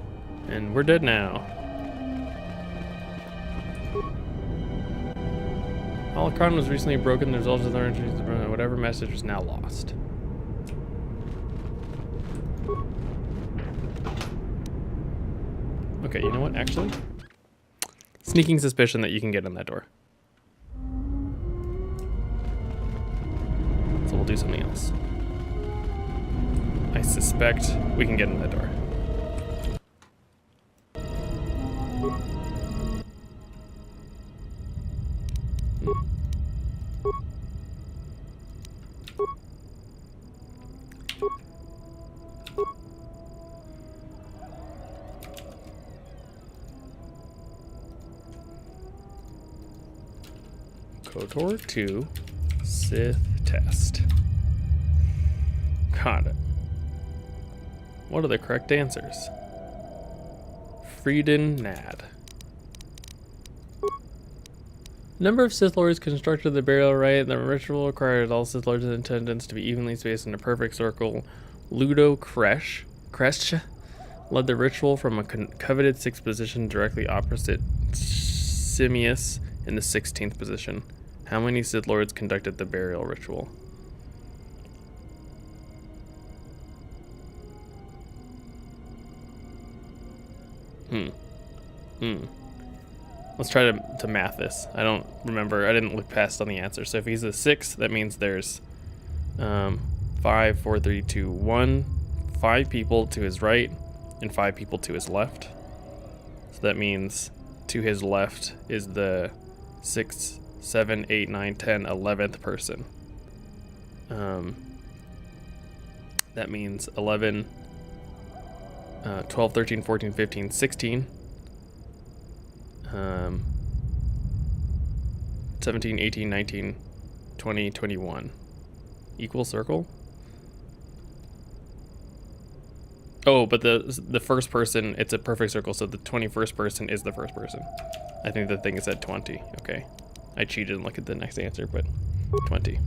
And we're dead now. Holocron was recently broken. The results of the whatever message is now lost. Okay, you know what? Actually, sneaking suspicion that you can get in that door. So we'll do something else. I suspect we can get in that door. KOTOR 2 Sith test. Got it. What are the correct answers? Frieden Nad. Number of Sith Lords constructed the burial rite. The ritual required all Sith Lords in attendance to be evenly spaced in a perfect circle. Ludo Kresh led the ritual from a coveted 6th position directly opposite Simius in the 16th position. How many Sith Lords conducted the burial ritual? Let's try to math this. I don't remember. I didn't look past on the answer. So if he's a 6, that means there's 5, 4, 3, 2, 1. 5 people to his right and 5 people to his left. So that means to his left is the 6th, 7, 8, 9, 10, 11th person. That means 11, 12, 13, 14, 15, 16. 17, 18, 19, 20, 21. Equal circle? Oh, but the first person, it's a perfect circle, so the 21st person is the first person. I think the thing is at 20. Okay. I cheated and looked at the next answer, but 20.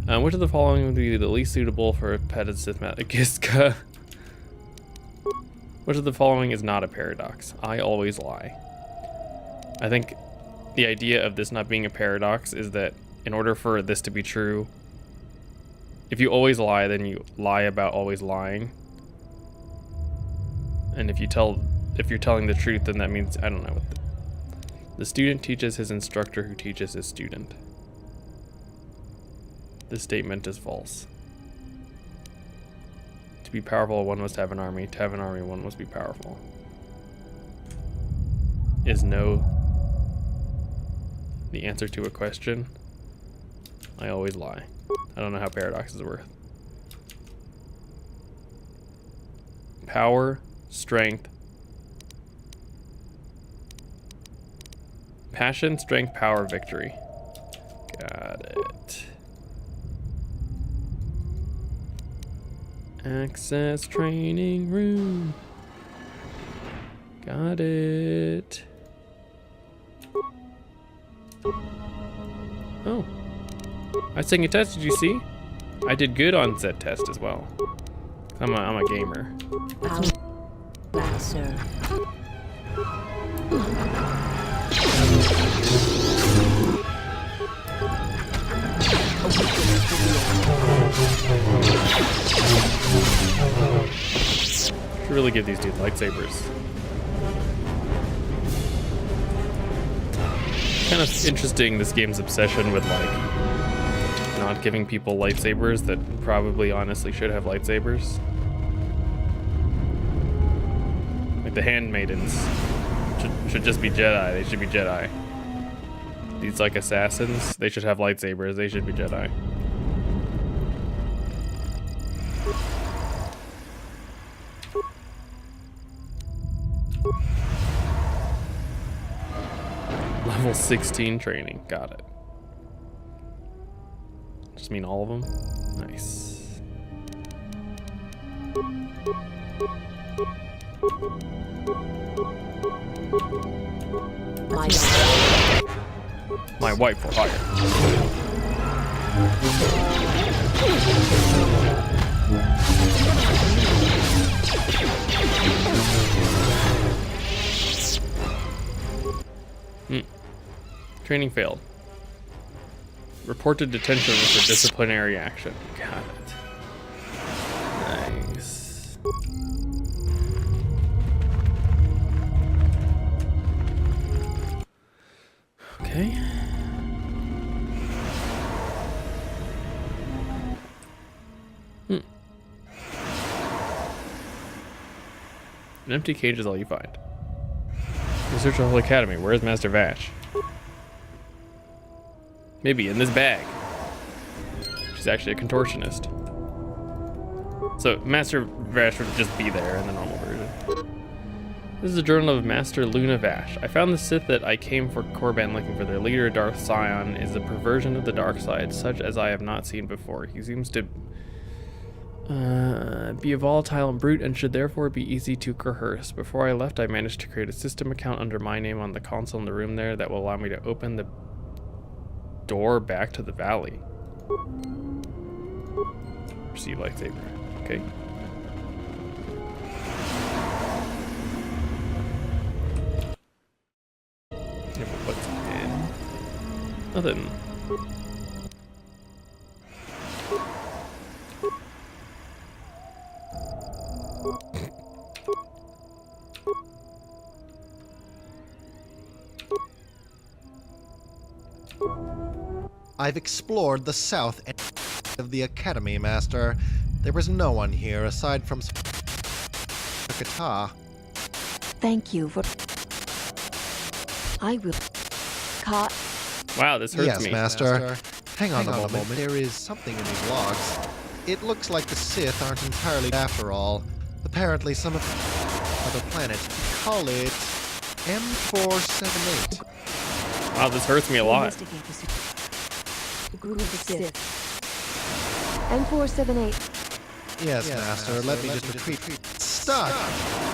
Which of the following would be the least suitable for a petted Sith Giska? Which of the following is not a paradox? I always lie. I think the idea of this not being a paradox is that in order for this to be true, if you always lie, then you lie about always lying. And if you tell if you're telling the truth, then that means, I don't know. The student teaches his instructor who teaches his student. This statement is false. To be powerful, one must have an army. To have an army, one must be powerful. Is no the answer to a question? I always lie. I don't know how paradoxes work. Power, strength, passion, strength, power, victory. Got it. Access training room. Got it. Oh. I was taking a test, did you see? I did good on said test as well. I'm a gamer. Well, sir. Should really give these dudes lightsabers. Kind of interesting, this game's obsession with like not giving people lightsabers that probably honestly should have lightsabers. Like the handmaidens should just be Jedi. They should be Jedi. These like assassins, they should have lightsabers. They should be Jedi. Level 16 training. Got it. Just mean all of them? Nice. My wife for hire. Training failed. Reported detention for disciplinary action. Got it. Nice. Okay. An empty cage is all you find. Research the whole academy. Where's Master Vash? Maybe in this bag. She's actually a contortionist. So Master Vash would just be there in the normal version. This is a journal of Master Luna Vash. I found the Sith that I came for Korriban looking for. Their leader, Darth Sion, is a perversion of the dark side, such as I have not seen before. He seems to be a volatile brute and should therefore be easy to coerce. Before I left, I managed to create a system account under my name on the console in the room there that will allow me to open the door back to the valley. Receive lightsaber. Okay. Yeah, but what's in? Nothing. I've explored the south end of the Academy, Master. There is no one here aside from Kata. Thank you for... I will... Caught... Wow, this hurts yes, me. Yes, Master. Hang on a moment. There is something in these logs. It looks like the Sith aren't entirely after all. Apparently some of other planet. Call it M478. Wow, this hurts me a lot. Group of the Sith. M478. Yes, Master. Let me just repeat. Stuck!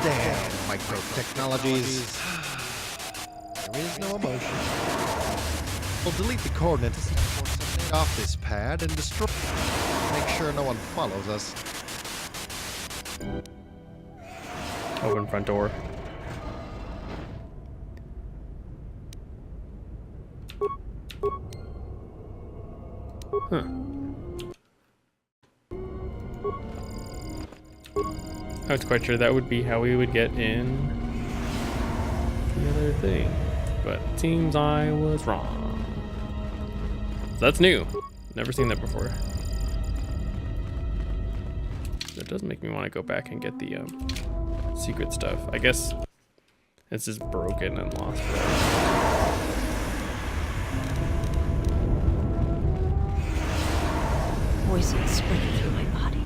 Damn micro-technologies. There is no emotion. We'll delete the coordinates off this pad and destroy. Make sure no one follows us. Open front door. Huh. I was quite sure that would be how we would get in. another thing. But it seems I was wrong. So that's new. Never seen that before. That does make me want to go back and get the secret stuff. I guess it's just broken and lost. Poison spreading through my body.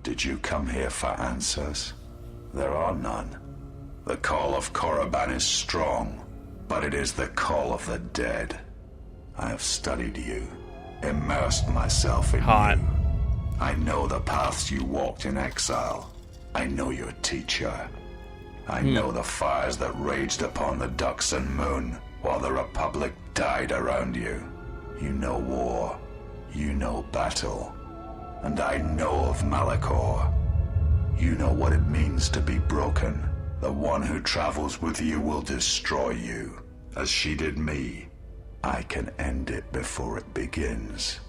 Did you come here for answers? There are none. The call of Korriban is strong, but it is the call of the dead. I have studied you, immersed myself in you. I know the paths you walked in exile. I know your teacher. I know the fires that raged upon the Duxan Moon while the Republic died around you. You know war. You know battle. And I know of Malachor. You know what it means to be broken. The one who travels with you will destroy you, as she did me. I can end it before it begins.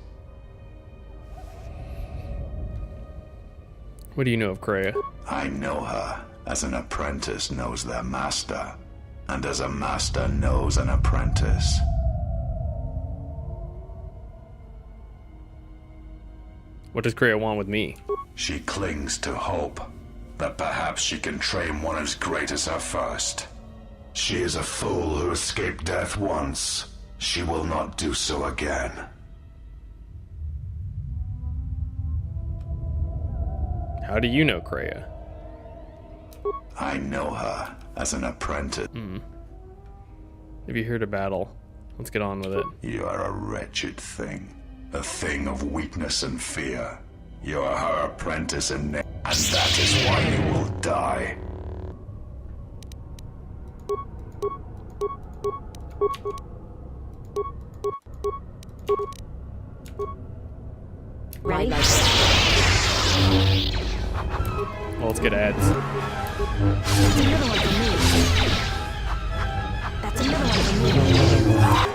What do you know of Kreia? I know her as an apprentice knows their master, and as a master knows an apprentice. What does Kreia want with me? She clings to hope that perhaps she can train one as great as her first. She is a fool who escaped death once. She will not do so again. How do you know Kreia? I know her as an apprentice. If you're here to battle, let's get on with it. You are a wretched thing. A thing of weakness and fear. You are her apprentice and that is why you will die. Right. Well, let's get ads. That's another one for me. That's another one for me.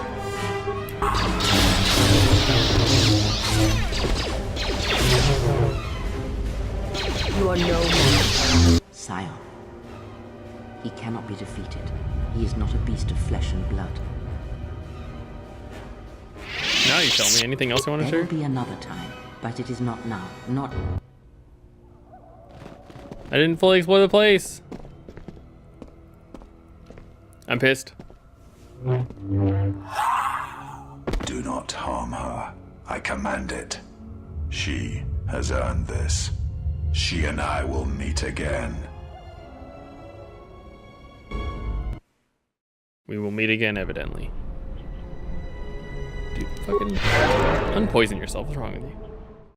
You are no more. Scion. He cannot be defeated. He is not a beast of flesh and blood. Now you tell me. Anything else you want to share? There will be another time, but it is not now. Not. I didn't fully explore the place. I'm pissed. Do not harm her. I command it. She has earned this. She and I will meet again. We will meet again, evidently. Dude, fucking unpoison yourself. What's wrong with you?